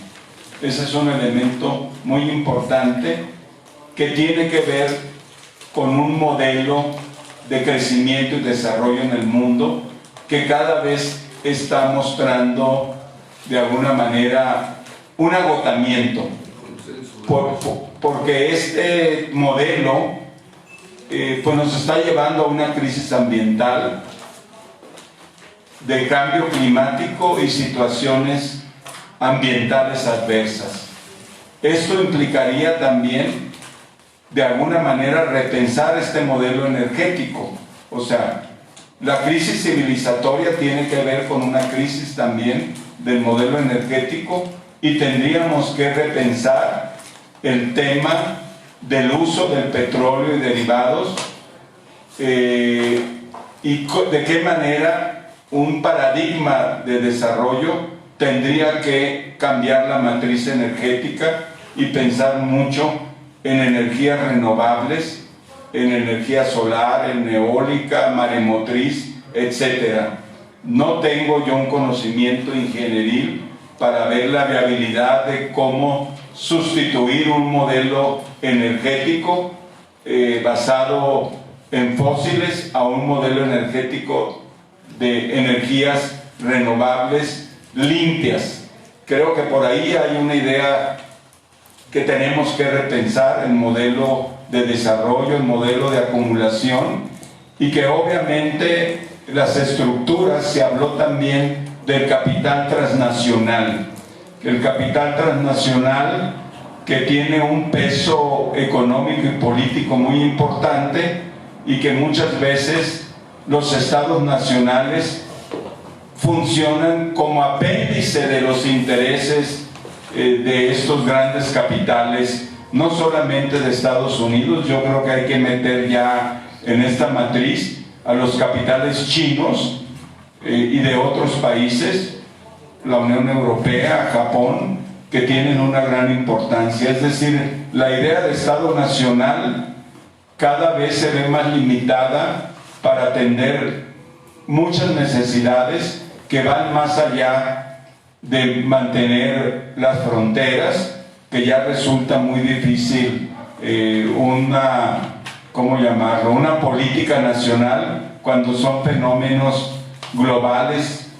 Ese es un elemento muy importante que tiene que ver con un modelo de crecimiento y desarrollo en el mundo que cada vez está mostrando de alguna manera un agotamiento, porque este modelo pues nos está llevando a una crisis ambiental, de cambio climático y situaciones ambientales adversas. Esto implicaría también de alguna manera repensar este modelo energético. O sea, la crisis civilizatoria tiene que ver con una crisis también del modelo energético y tendríamos que repensar el tema del uso del petróleo y derivados y de qué manera un paradigma de desarrollo tendría que cambiar la matriz energética y pensar mucho en energías renovables, en energía solar, en eólica, maremotriz, etc. No tengo yo un conocimiento ingenieril para ver la viabilidad de cómo sustituir un modelo energético basado en fósiles a un modelo energético de energías renovables limpias. Creo que por ahí hay una idea que tenemos que repensar, el modelo de desarrollo, el modelo de acumulación, y que obviamente las estructuras, se habló también del capital transnacional, el capital transnacional que tiene un peso económico y político muy importante y que muchas veces los estados nacionales funcionan como apéndice de los intereses de estos grandes capitales, no solamente de Estados Unidos. Yo creo que hay que meter ya en esta matriz a los capitales chinos y de otros países, la Unión Europea, Japón, que tienen una gran importancia. Es decir, la idea de Estado Nacional cada vez se ve más limitada para atender muchas necesidades que van más allá de mantener las fronteras, que ya resulta muy difícil ¿cómo llamarlo?, una política nacional cuando son fenómenos globales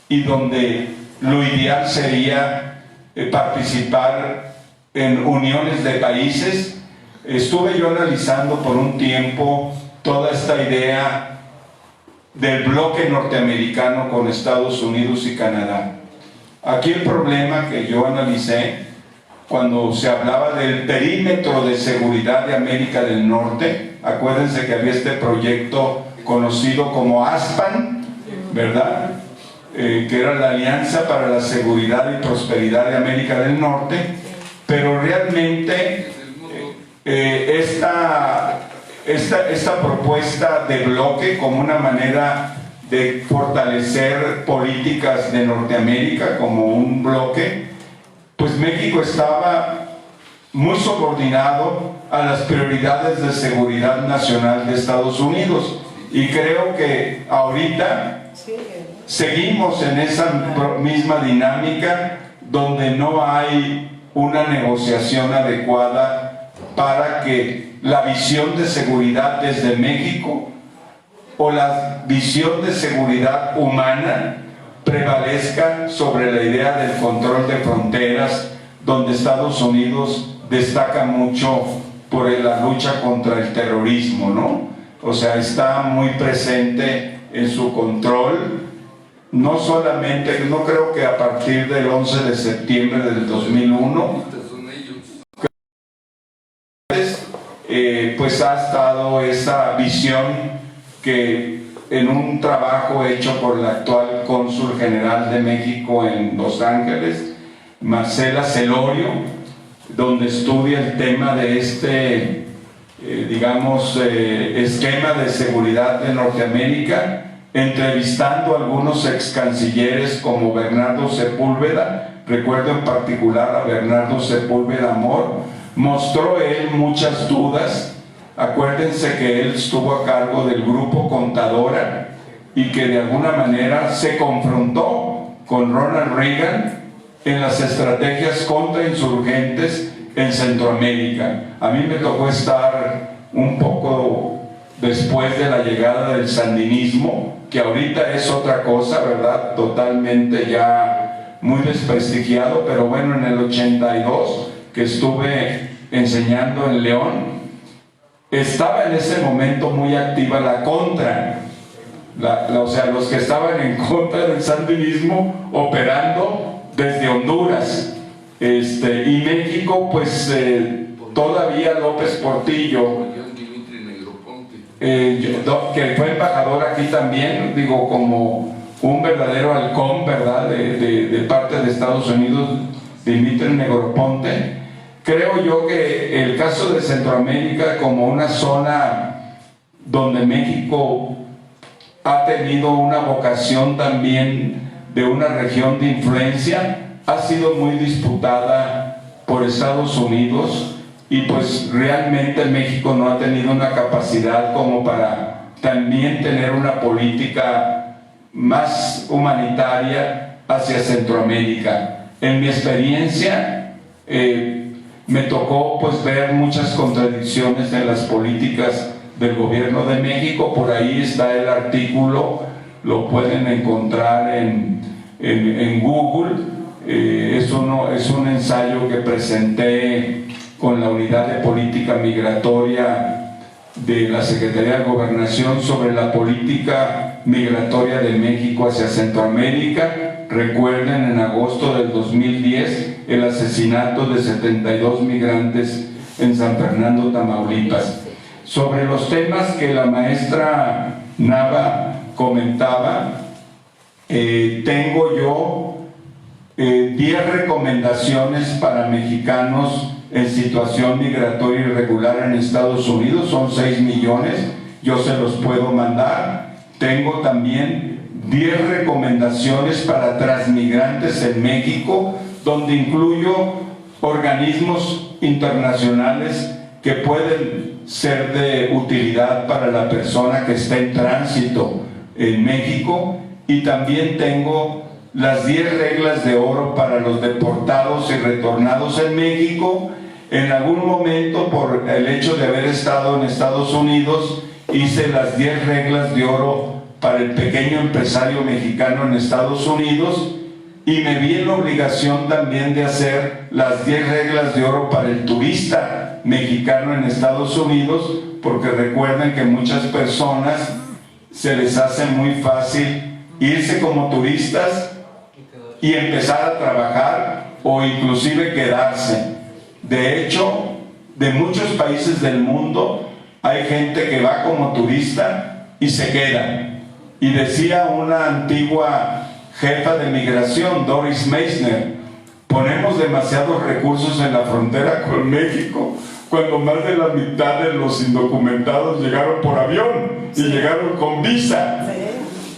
y donde lo ideal sería participar en uniones de países. Estuve yo analizando por un tiempo toda esta idea del bloque norteamericano con Estados Unidos y Canadá. Aquí el problema que yo analicé, cuando se hablaba del perímetro de seguridad de América del Norte, acuérdense que había este proyecto conocido como ASPAN, ¿verdad? Que era la Alianza para la Seguridad y Prosperidad de América del Norte, pero realmente esta propuesta de bloque como una manera de fortalecer políticas de Norteamérica como un bloque, pues México estaba muy subordinado a las prioridades de seguridad nacional de Estados Unidos, y creo que ahorita seguimos en esa misma dinámica donde no hay una negociación adecuada para que la visión de seguridad desde México o la visión de seguridad humana prevalezca sobre la idea del control de fronteras, donde Estados Unidos destaca mucho por la lucha contra el terrorismo, ¿no? O sea, está muy presente en su control, no solamente, no creo que a partir del 11 de septiembre del 2001, pues ha estado esa visión que en un trabajo hecho por la actual cónsul general de México en Los Ángeles, Marcela Celorio, donde estudia el tema de este, esquema de seguridad de Norteamérica, entrevistando a algunos ex cancilleres como Bernardo Sepúlveda. Recuerdo en particular a Bernardo Sepúlveda Amor. Mostró él muchas dudas. Acuérdense que él estuvo a cargo del grupo Contadora y que de alguna manera se confrontó con Ronald Reagan en las estrategias contrainsurgentes en Centroamérica. A mí me tocó estar un poco después de la llegada del sandinismo, que ahorita es otra cosa, ¿verdad? Totalmente ya muy desprestigiado, pero bueno, en el 82, que estuve enseñando en León, estaba en ese momento muy activa la contra, o sea, los que estaban en contra del sandinismo operando desde Honduras, y México, pues todavía López Portillo, que fue embajador aquí también, digo, como un verdadero halcón, ¿verdad?, de parte de Estados Unidos, Dimitri Negroponte. Creo yo que el caso de Centroamérica, como una zona donde México ha tenido una vocación también de una región de influencia, ha sido muy disputada por Estados Unidos, y pues realmente México no ha tenido una capacidad como para también tener una política más humanitaria hacia Centroamérica. En mi experiencia me tocó pues ver muchas contradicciones en las políticas del gobierno de México. Por ahí está el artículo, lo pueden encontrar en Google. Es un ensayo que presenté con la Unidad de Política Migratoria de la Secretaría de Gobernación sobre la política migratoria de México hacia Centroamérica. Recuerden, en agosto del 2010, el asesinato de 72 migrantes en San Fernando, Tamaulipas. Sobre los temas que la maestra Nava comentaba, tengo yo 10 recomendaciones para mexicanos en situación migratoria irregular en Estados Unidos. Son 6 millones, yo se los puedo mandar. Tengo también 10 recomendaciones para transmigrantes en México, donde incluyo organismos internacionales que pueden ser de utilidad para la persona que está en tránsito en México. Y también tengo las 10 reglas de oro para los deportados y retornados en México. En algún momento, por el hecho de haber estado en Estados Unidos, hice las 10 reglas de oro para el pequeño empresario mexicano en Estados Unidos, y me vi en la obligación también de hacer las 10 reglas de oro para el turista mexicano en Estados Unidos, porque recuerden que muchas personas se les hace muy fácil irse como turistas y empezar a trabajar, o inclusive quedarse. De hecho, de muchos países del mundo hay gente que va como turista y se queda. Y decía una antigua jefa de migración, Doris Meissner, ponemos demasiados recursos en la frontera con México, cuando más de la mitad de los indocumentados llegaron por avión y llegaron con visa.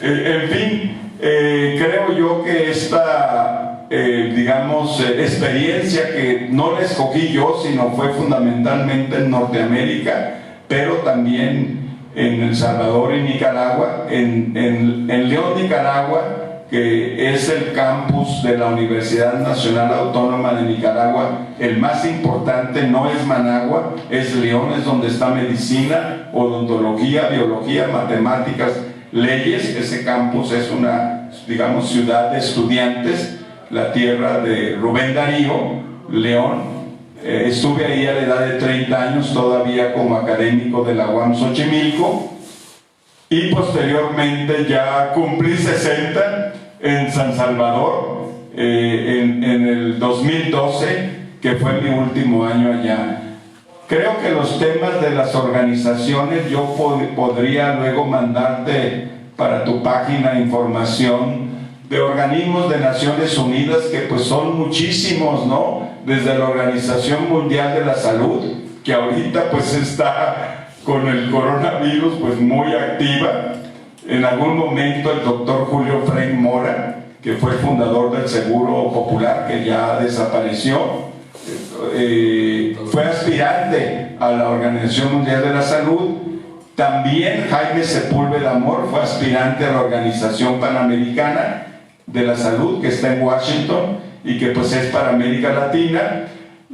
En fin, creo yo que esta, experiencia, que no la escogí yo, sino fue fundamentalmente en Norteamérica, pero también en El Salvador y Nicaragua, en León, Nicaragua, que es el campus de la Universidad Nacional Autónoma de Nicaragua, el más importante no es Managua, es León, es donde está medicina, odontología, biología, matemáticas, leyes. Ese campus es una, ciudad de estudiantes, la tierra de Rubén Darío, León. Estuve ahí a la edad de 30 años, todavía como académico de la UAM Xochimilco, y posteriormente ya cumplí 60 en San Salvador, en el 2012, que fue mi último año allá. Creo que los temas de las organizaciones, yo podría luego mandarte para tu página información de organismos de Naciones Unidas, que pues son muchísimos, ¿no? Desde la Organización Mundial de la Salud, que ahorita pues está con el coronavirus pues muy activa. En algún momento el doctor Julio Frei Mora, que fue fundador del Seguro Popular, que ya desapareció, fue aspirante a la Organización Mundial de la Salud. También Jaime Sepúlveda Amor fue aspirante a la Organización Panamericana de la Salud, que está en Washington. y que pues es para América Latina,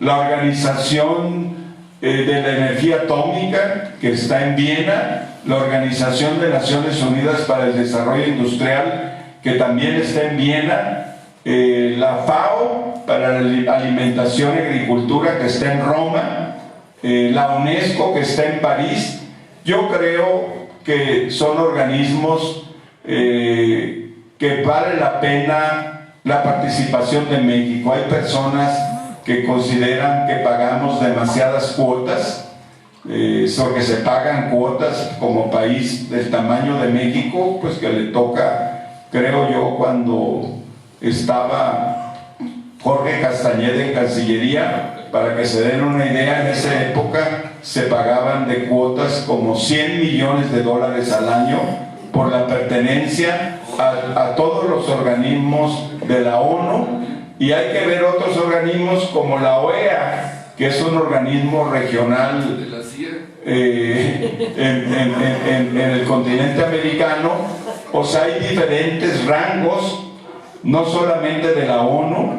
la Organización de la Energía Atómica, que está en Viena, la Organización de Naciones Unidas para el Desarrollo Industrial, que también está en Viena, la FAO para la Alimentación y Agricultura, que está en Roma, la UNESCO, que está en París. Yo creo que son organismos que vale la pena la participación de México. Hay personas que consideran que pagamos demasiadas cuotas, porque se pagan cuotas como país del tamaño de México, pues que le toca, creo yo, cuando estaba Jorge Castañeda en Cancillería, para que se den una idea, en esa época se pagaban de cuotas como $100 millones al año por la pertenencia a todos los organismos de la ONU, y hay que ver otros organismos como la OEA, que es un organismo regional de la CIA. En el continente americano. O sea, hay diferentes rangos, no solamente de la ONU,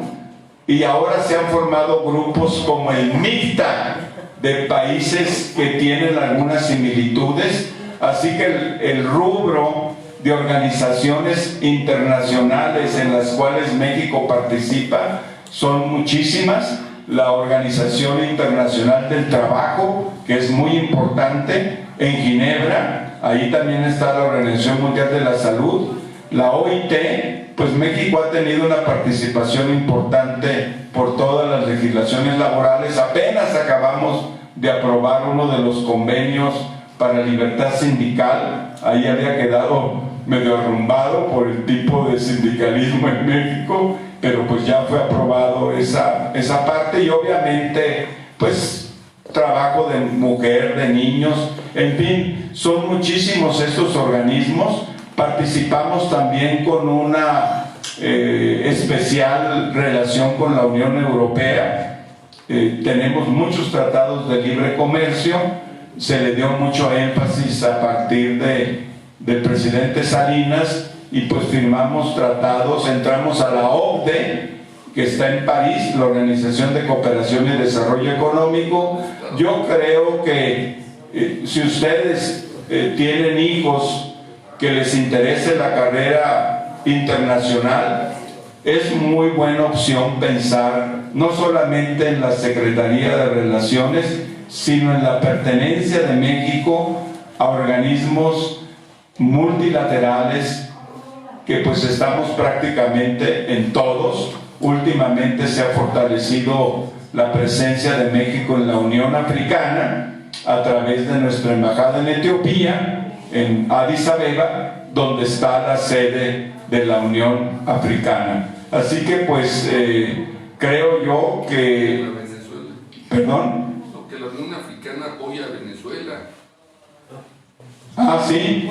y ahora se han formado grupos como el MICTA, de países que tienen algunas similitudes, así que el rubro de organizaciones internacionales en las cuales México participa son muchísimas. La Organización Internacional del Trabajo, que es muy importante, en Ginebra, ahí también está la Organización Mundial de la Salud, la OIT, pues México ha tenido una participación importante por todas las legislaciones laborales. Apenas acabamos de aprobar uno de los convenios para libertad sindical, ahí había quedado medio arrumbado por el tipo de sindicalismo en México, pero pues ya fue aprobado esa parte, y obviamente pues trabajo de mujer, de niños, en fin, son muchísimos estos organismos. Participamos también con una especial relación con la Unión Europea. Tenemos muchos tratados de libre comercio, se le dio mucho énfasis a partir del presidente Salinas, y pues firmamos tratados, entramos a la OCDE, que está en París, la Organización de Cooperación y Desarrollo Económico. Yo creo que si ustedes tienen hijos que les interese la carrera internacional, es muy buena opción pensar no solamente en la Secretaría de Relaciones, sino en la pertenencia de México a organismos multilaterales, que pues estamos prácticamente en todos. Últimamente se ha fortalecido la presencia de México en la Unión Africana a través de nuestra embajada en Etiopía, en Addis Abeba, donde está la sede de la Unión Africana. Así que pues creo yo que... ¿Perdón? Que la Unión Africana apoya a Venezuela. Ah, sí.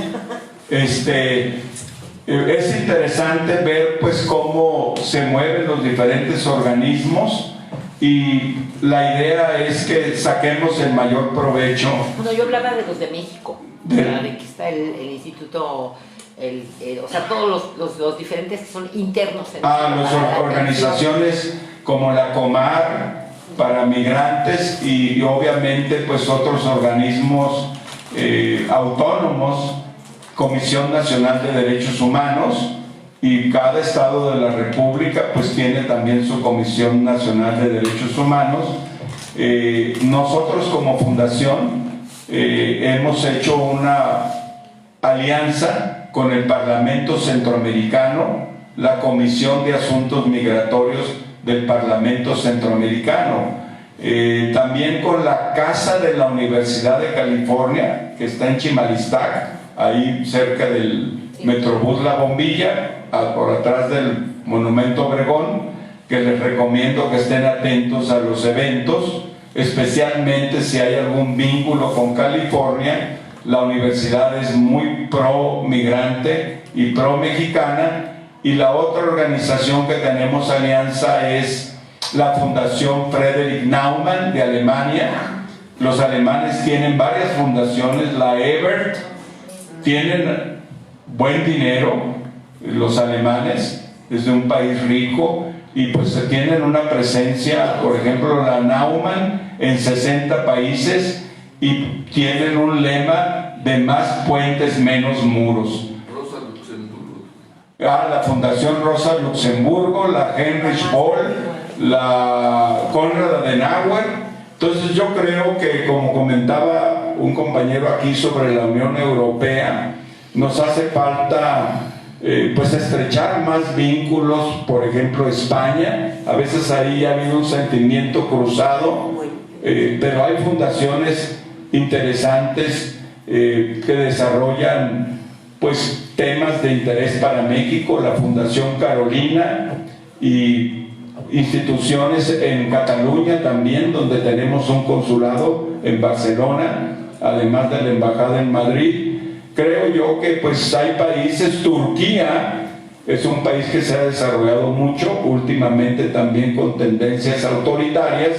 Es interesante ver pues cómo se mueven los diferentes organismos, y la idea es que saquemos el mayor provecho. Bueno, yo hablaba de los de México, de que está el instituto, o sea, todos los diferentes que son internos. Las organizaciones como la Comar para migrantes, y obviamente pues otros organismos autónomos, Comisión Nacional de Derechos Humanos, y cada estado de la República pues tiene también su Comisión Nacional de Derechos Humanos. Nosotros como fundación hemos hecho una alianza con el Parlamento Centroamericano, la Comisión de Asuntos Migratorios del Parlamento Centroamericano, también con la Casa de la Universidad de California, que está en Chimalistac, ahí cerca del Metrobús La Bombilla, por atrás del Monumento Obregón, que les recomiendo que estén atentos a los eventos, especialmente si hay algún vínculo con California. La universidad es muy pro migrante y pro mexicana, y la otra organización que tenemos alianza es la Fundación Friedrich Naumann de Alemania. Los alemanes tienen varias fundaciones, la Ebert, tienen buen dinero los alemanes, es de un país rico. y pues tienen una presencia, por ejemplo la Naumann, en 60 países, y tienen un lema de más puentes, menos muros. Rosa Luxemburgo. La Fundación Rosa Luxemburgo, la Heinrich Böll, la Konrad Adenauer. Entonces yo creo que, como comentaba un compañero aquí sobre la Unión Europea, nos hace falta pues estrechar más vínculos. Por ejemplo, España, a veces ahí ha habido un sentimiento cruzado, pero hay fundaciones interesantes que desarrollan pues temas de interés para México, la Fundación Carolina, y instituciones en Cataluña también, donde tenemos un consulado en Barcelona, además de la embajada en Madrid. Creo yo que pues hay países, Turquía es un país que se ha desarrollado mucho últimamente, también con tendencias autoritarias,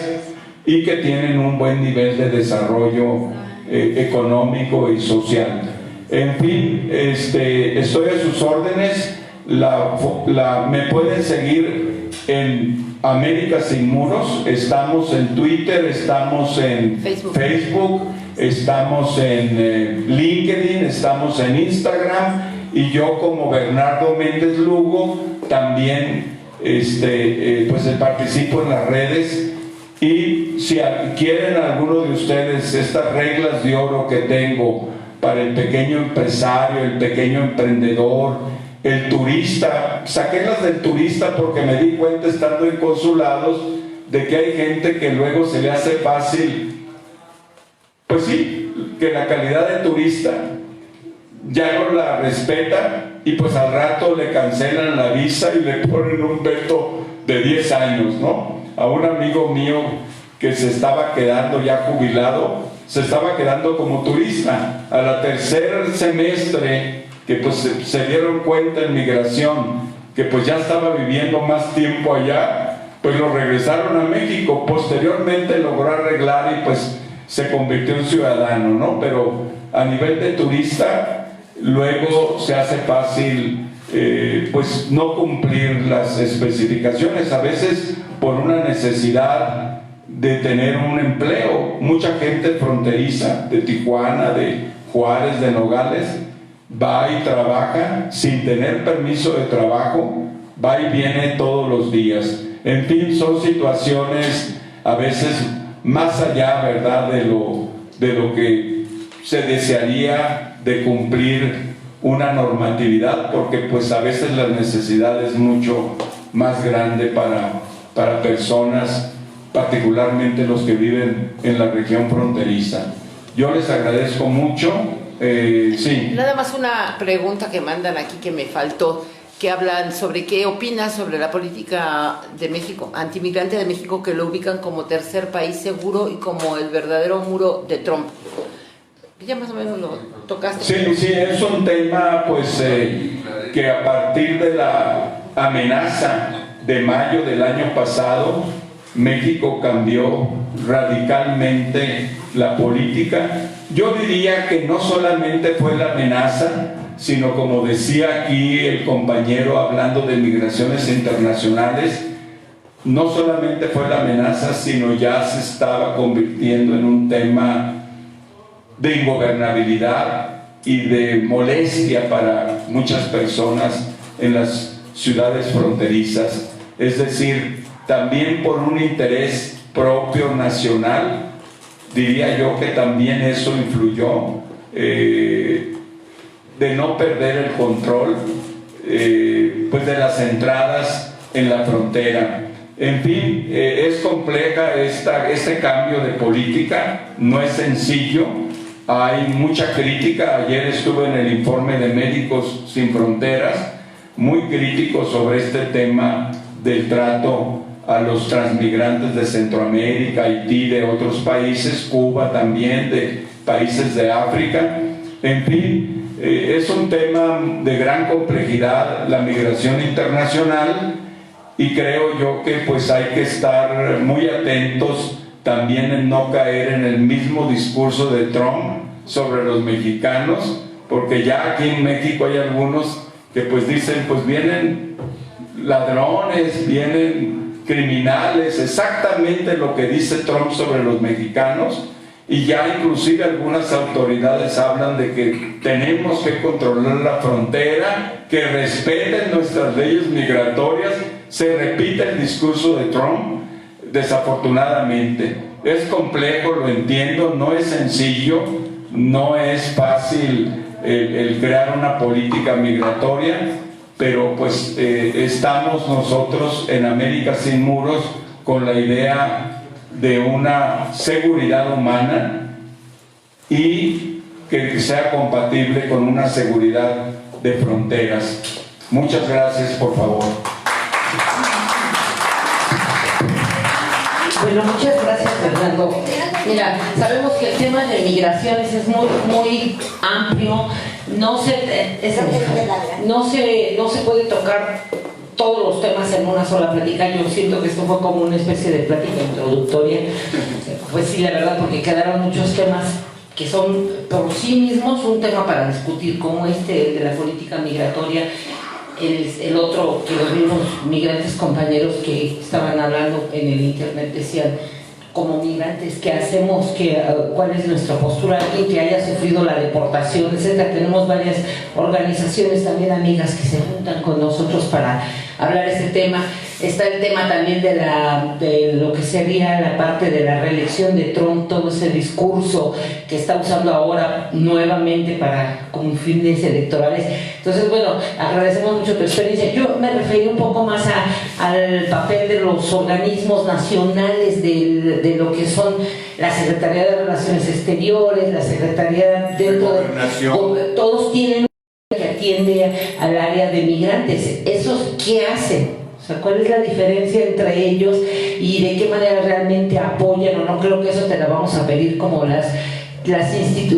y que tienen un buen nivel de desarrollo económico y social. En fin, estoy a sus órdenes. Me pueden seguir en América Sin Muros. Estamos en Twitter, estamos en Facebook, estamos en LinkedIn, estamos en Instagram, y yo, como Bernardo Méndez Lugo, también pues participo en las redes. Y si quieren alguno de ustedes estas reglas de oro que tengo para el pequeño empresario, el pequeño emprendedor, el turista, saqué las del turista porque me di cuenta, estando en consulados, de que hay gente que luego se le hace fácil, pues sí, que la calidad de turista ya no la respeta, y pues al rato le cancelan la visa y le ponen un veto de 10 años, ¿no? A un amigo mío que se estaba quedando ya jubilado, se estaba quedando como turista. A la tercer semestre, que pues se dieron cuenta en migración que pues ya estaba viviendo más tiempo allá, pues lo regresaron a México. Posteriormente logró arreglar y pues se convirtió en ciudadano, ¿no? Pero a nivel de turista, luego se hace fácil pues no cumplir las especificaciones, a veces por una necesidad de tener un empleo. Mucha gente fronteriza de Tijuana, de Juárez, de Nogales, va y trabaja sin tener permiso de trabajo, va y viene todos los días. En fin, son situaciones a veces más allá, ¿verdad?, de lo que se desearía de cumplir una normatividad, porque pues a veces la necesidad es mucho más grande para personas, particularmente los que viven en la región fronteriza. Yo les agradezco mucho. Sí. Nada más una pregunta que mandan aquí que me faltó, que hablan sobre qué opinas sobre la política de México, antimigrante de México, que lo ubican como tercer país seguro y como el verdadero muro de Trump. Ya más o menos lo tocaste. Sí, es un tema pues que a partir de la amenaza de mayo del año pasado, México cambió radicalmente la política. Yo diría que no solamente fue la amenaza, sino, como decía aquí el compañero hablando de migraciones internacionales, no solamente fue la amenaza, sino ya se estaba convirtiendo en un tema de ingobernabilidad y de molestia para muchas personas en las ciudades fronterizas. Es decir, también por un interés propio nacional, diría yo que también eso influyó, de no perder el control pues de las entradas en la frontera. En fin, es compleja este cambio de política, no es sencillo, hay mucha crítica. Ayer estuve en el informe de Médicos Sin Fronteras, muy crítico sobre este tema del trato a los transmigrantes de Centroamérica, Haití, de otros países, Cuba también, de países de África. En fin, es un tema de gran complejidad, la migración internacional, y creo yo que pues hay que estar muy atentos también en no caer en el mismo discurso de Trump sobre los mexicanos, porque ya aquí en México hay algunos que pues dicen, pues vienen ladrones, vienen criminales, exactamente lo que dice Trump sobre los mexicanos, y ya inclusive algunas autoridades hablan de que tenemos que controlar la frontera, que respeten nuestras leyes migratorias. Se repite el discurso de Trump, desafortunadamente. Es complejo, lo entiendo, no es sencillo, no es fácil el crear una política migratoria, pero pues estamos nosotros en América Sin Muros con la idea de una seguridad humana y que sea compatible con una seguridad de fronteras. Muchas gracias, por favor. Bueno, muchas gracias, Fernando. Mira, sabemos que el tema de migraciones es muy amplio, no se puede tocar todos los temas en una sola plática. Yo siento que esto fue como una especie de plática introductoria. Pues sí, la verdad, porque quedaron muchos temas que son por sí mismos un tema para discutir, como el de la política migratoria, el otro que los mismos migrantes compañeros que estaban hablando en el internet decían, como migrantes, ¿qué hacemos? ¿Cuál es nuestra postura? Alguien que haya sufrido la deportación, etcétera. Tenemos varias organizaciones también amigas que se juntan con nosotros para hablar de este tema. Está el tema también de lo que sería la parte de la reelección de Trump, todo ese discurso que está usando ahora nuevamente con fines electorales. Entonces, bueno, agradecemos mucho tu experiencia. Yo me referí un poco más al papel de los organismos nacionales, de lo que son la Secretaría de Relaciones Exteriores, la Secretaría dentro de... Todos tienen que atiende al área de migrantes. ¿Esos qué hacen? O sea, ¿cuál es la diferencia entre ellos y de qué manera realmente apoyan o no? Creo que eso te la vamos a pedir como las así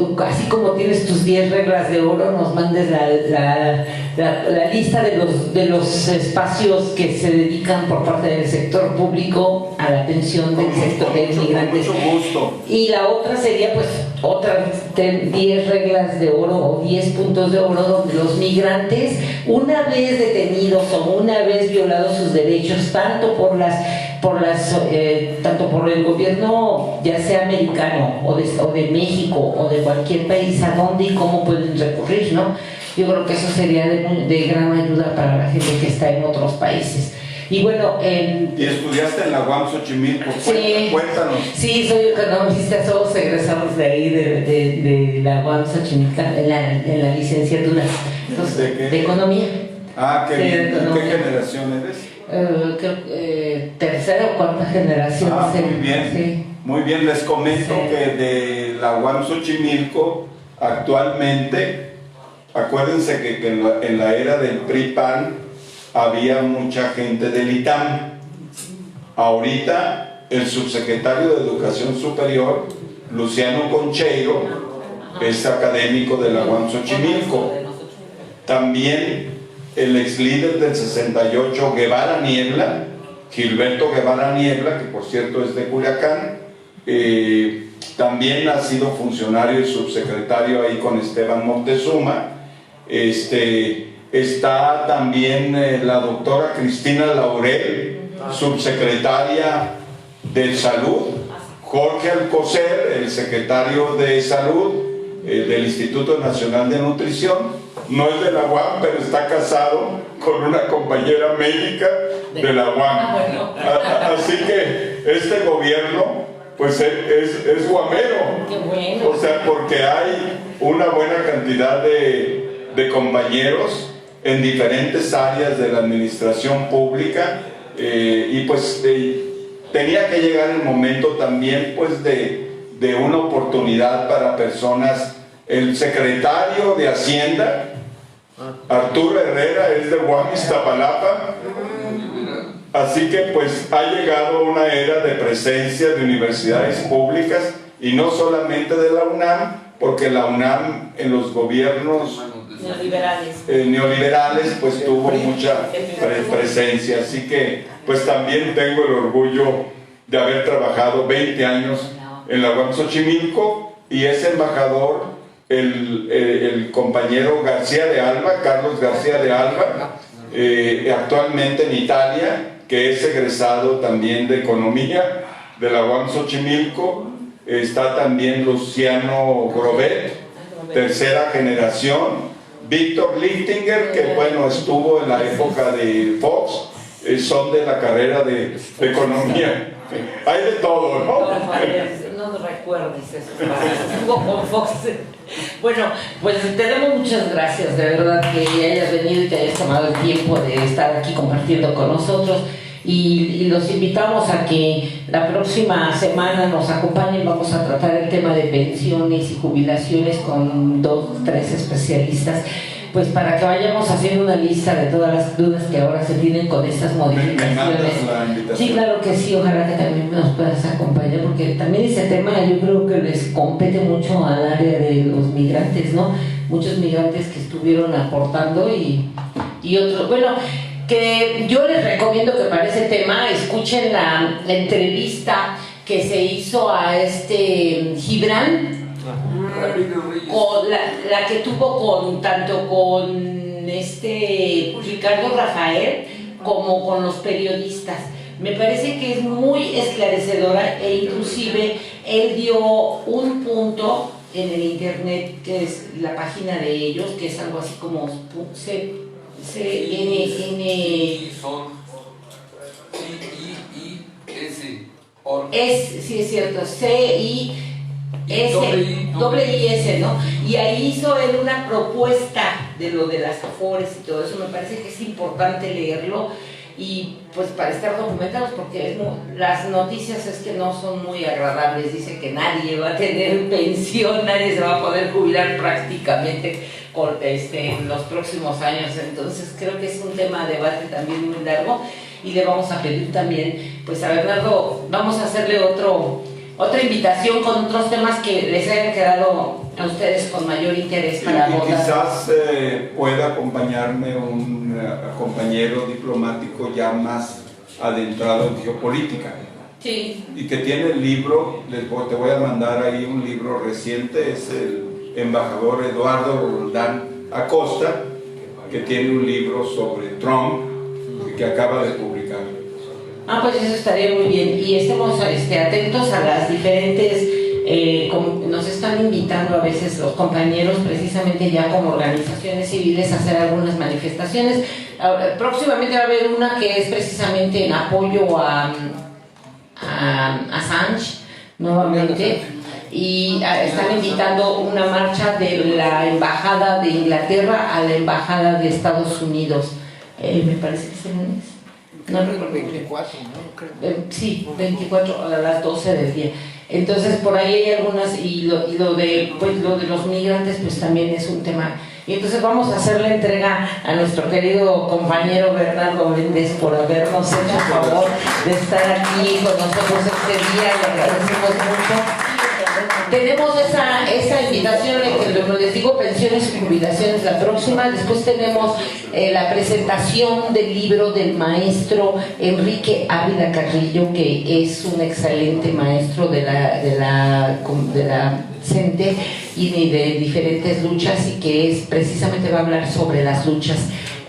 como tienes tus 10 reglas de oro, nos mandes la lista de los espacios que se dedican por parte del sector público a la atención del sector de migrantes. Mucho gusto. Y la otra sería pues otras 10 reglas de oro o 10 puntos de oro donde los migrantes, una vez detenidos o una vez violados sus derechos, tanto por el gobierno, ya sea americano o de México o de cualquier país, a dónde y cómo pueden recurrir, ¿no? Yo creo que eso sería de gran ayuda para la gente que está en otros países. Y bueno, ¿y estudiaste en la UAM Xochimilco? Sí, Cuéntanos. Sí, soy economista, somos egresados de ahí, de la UAM Xochimilco, en la licenciatura. Entonces, ¿de economía? Ah, qué bien. ¿Qué generación eres? Tercera o cuarta generación. Ah, muy bien. Sí. Muy bien, les comento que de la UAM Xochimilco actualmente, acuérdense que en la era del PRI-PAN había mucha gente del ITAM. Ahorita el subsecretario de Educación Superior, Luciano Concheiro, es académico de la UAM Xochimilco. También el ex líder del 68, Guevara Niebla, Gilberto Guevara Niebla, que por cierto es de Culiacán, también ha sido funcionario y subsecretario ahí con Esteban Moctezuma. Está también la doctora Cristina Laurel, subsecretaria de Salud, Jorge Alcocer, el secretario de Salud del Instituto Nacional de Nutrición. No es de la UAM, pero está casado con una compañera médica de la UAM. Así que este gobierno pues es guamero. Qué bueno. O sea, porque hay una buena cantidad de compañeros en diferentes áreas de la administración pública, y pues tenía que llegar el momento también pues de una oportunidad para personas. El secretario de Hacienda, Arturo Herrera, es de UAM Iztapalapa, así que pues ha llegado una era de presencia de universidades públicas, y no solamente de la UNAM, porque la UNAM en los gobiernos neoliberales pues tuvo mucha presencia, así que pues también tengo el orgullo de haber trabajado 20 años en la UAM Xochimilco, y es embajador el compañero García de Alba, Carlos García de Alba, actualmente en Italia, que es egresado también de Economía de la UAM Xochimilco. Está también Luciano Grobet, tercera generación. Víctor Lichtinger, que bueno, estuvo en la época de Fox, son de la carrera de Economía. Hay de todo, ¿no? No recuerdes eso. Estuvo con Fox. Bueno, pues te damos muchas gracias, de verdad, que hayas venido y te hayas tomado el tiempo de estar aquí compartiendo con nosotros. Y los invitamos a que la próxima semana nos acompañen. Vamos a tratar el tema de pensiones y jubilaciones con 2 o 3 especialistas, pues para que vayamos haciendo una lista de todas las dudas que ahora se tienen con estas modificaciones. Sí, claro que sí, ojalá que también nos puedas acompañar, porque también ese tema yo creo que les compete mucho al área de los migrantes, ¿no? Muchos migrantes que estuvieron aportando y otros, bueno, que yo les recomiendo que para ese tema escuchen la entrevista que se hizo a Gibran, con la que tuvo tanto con Ricardo Rafael como con los periodistas. Me parece que es muy esclarecedora, e inclusive él dio un punto en el internet, que es la página de ellos, que es algo así como sí es cierto, CIS, ¿no? Y ahí hizo él una propuesta de lo de las afores y todo eso. Me parece que es importante leerlo y pues para estar documentados, porque las noticias es que no son muy agradables. Dice que nadie va a tener pensión, nadie se va a poder jubilar prácticamente en los próximos años. Entonces creo que es un tema de debate también muy largo, y le vamos a pedir también pues a Bernardo, vamos a hacerle otra invitación con otros temas que les hayan quedado a ustedes con mayor interés para abordar. Quizás pueda acompañarme un compañero diplomático ya más adentrado en geopolítica. Sí. Y que tiene el libro, te voy a mandar ahí un libro reciente, es el embajador Eduardo Roldán Acosta, que tiene un libro sobre Trump que acaba de publicar. Pues eso estaría muy bien, y estemos atentos a las diferentes, nos están invitando a veces los compañeros precisamente ya como organizaciones civiles a hacer algunas manifestaciones. Próximamente va a haber una que es precisamente en apoyo a Assange nuevamente, y están invitando una marcha de la Embajada de Inglaterra a la Embajada de Estados Unidos. Me parece que es el lunes. No recuerdo. 24, ¿no? Sí, 24 a las 12 del día. Entonces por ahí hay algunas, y lo de los migrantes pues también es un tema. Y entonces vamos a hacer la entrega a nuestro querido compañero Bernardo Méndez por habernos hecho el favor de estar aquí con nosotros este día. Le agradecemos mucho. Tenemos esa invitación, les digo, pensiones y jubilaciones la próxima. Después tenemos la presentación del libro del maestro Enrique Ávila Carrillo, que es un excelente maestro de la CENTE y de diferentes luchas, y que precisamente va a hablar sobre las luchas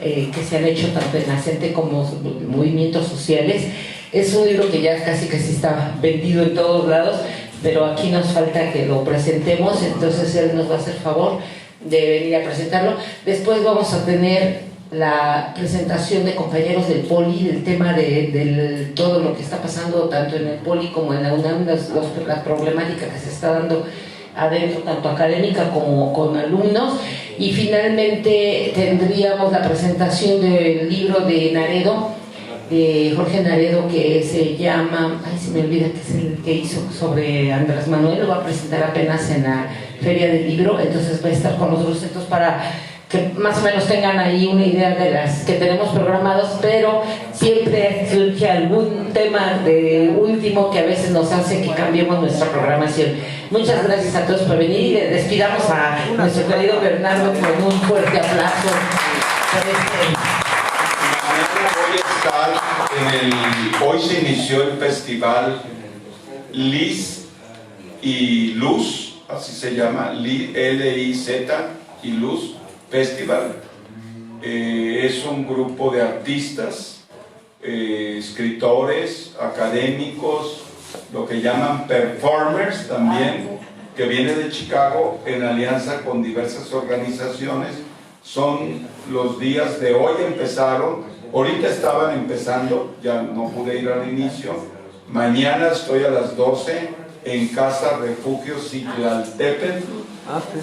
que se han hecho tanto en la CENTE como movimientos sociales. Es un libro que ya casi está vendido en todos lados, pero aquí nos falta que lo presentemos, entonces él nos va a hacer favor de venir a presentarlo. Después vamos a tener la presentación de compañeros del Poli, del tema de todo lo que está pasando tanto en el Poli como en la UNAM, la problemática que se está dando adentro, tanto académica como con alumnos. Y finalmente tendríamos la presentación del libro de Naredo, de Jorge Naredo, que se llama, se me olvida, que es el que hizo sobre Andrés Manuel. Lo va a presentar apenas en la Feria del Libro, entonces va a estar con nosotros. Entonces, para que más o menos tengan ahí una idea de las que tenemos programados, pero siempre surge algún tema de último que a veces nos hace que cambiemos nuestra programación. Muchas gracias a todos por venir, y le despidamos a nuestro querido Bernardo con un fuerte aplauso por Hoy se inició el festival Liz y Luz, así se llama, L-I-Z y Luz Festival, Es un grupo de artistas, escritores, académicos, lo que llaman performers también, que viene de Chicago en alianza con diversas organizaciones. Son los días de hoy, empezaron, ahorita estaban empezando, ya no pude ir al inicio. Mañana estoy a las 12 en Casa Refugio Citlaltépetl,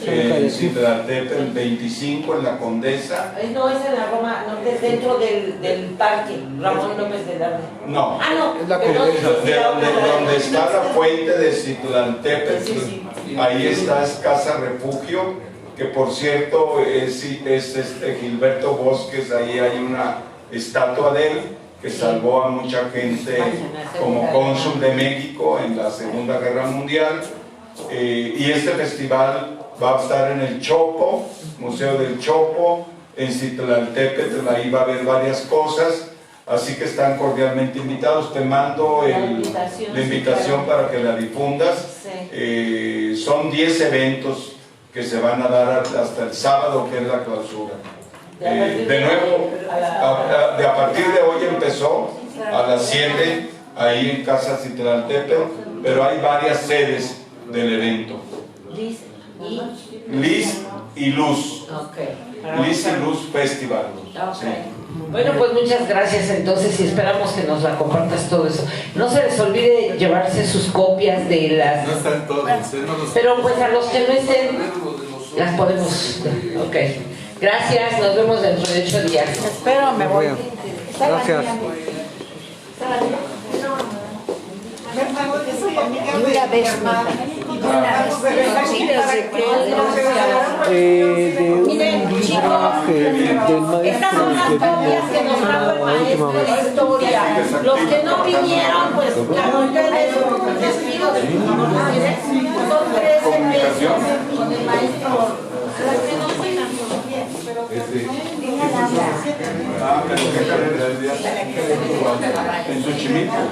en Citlaltépetl 25 en la Condesa. No, es en la Roma, no, es dentro del parque Ramón López de Lara. No, no, es la Condesa. Donde está la fuente de Citlaltépetl, ahí está, es Casa Refugio, que por cierto es Gilberto Bosques, ahí hay una estatua de él, que salvó a mucha gente como cónsul de México en la Segunda Guerra Mundial. Y este festival va a estar en el Chopo, Museo del Chopo, en Citlaltépetl, ahí va a haber varias cosas, así que están cordialmente invitados. Te mando la invitación para que la difundas. Son 10 eventos que se van a dar hasta el sábado, que es la clausura. De nuevo, a partir de hoy empezó a las 7 ahí en Casa Citlaltépetl, pero hay varias sedes del evento. Liz y Luz. Liz y Luz Festival. Sí. Bueno, pues muchas gracias entonces y esperamos que nos la compartas todo eso. No se les olvide llevarse sus copias de las... No están todos, pero pues a los que no estén, las podemos... Ok. Gracias, nos vemos dentro de 8 días. Espero, me voy. Gracias. Una vez más. Miren, chicos, estas son las copias que nos trajo el maestro de historia. Los que no vinieron, pues claro, ustedes les pido de son 13 pesos con el maestro. Las que no vengan, En Xochimilco.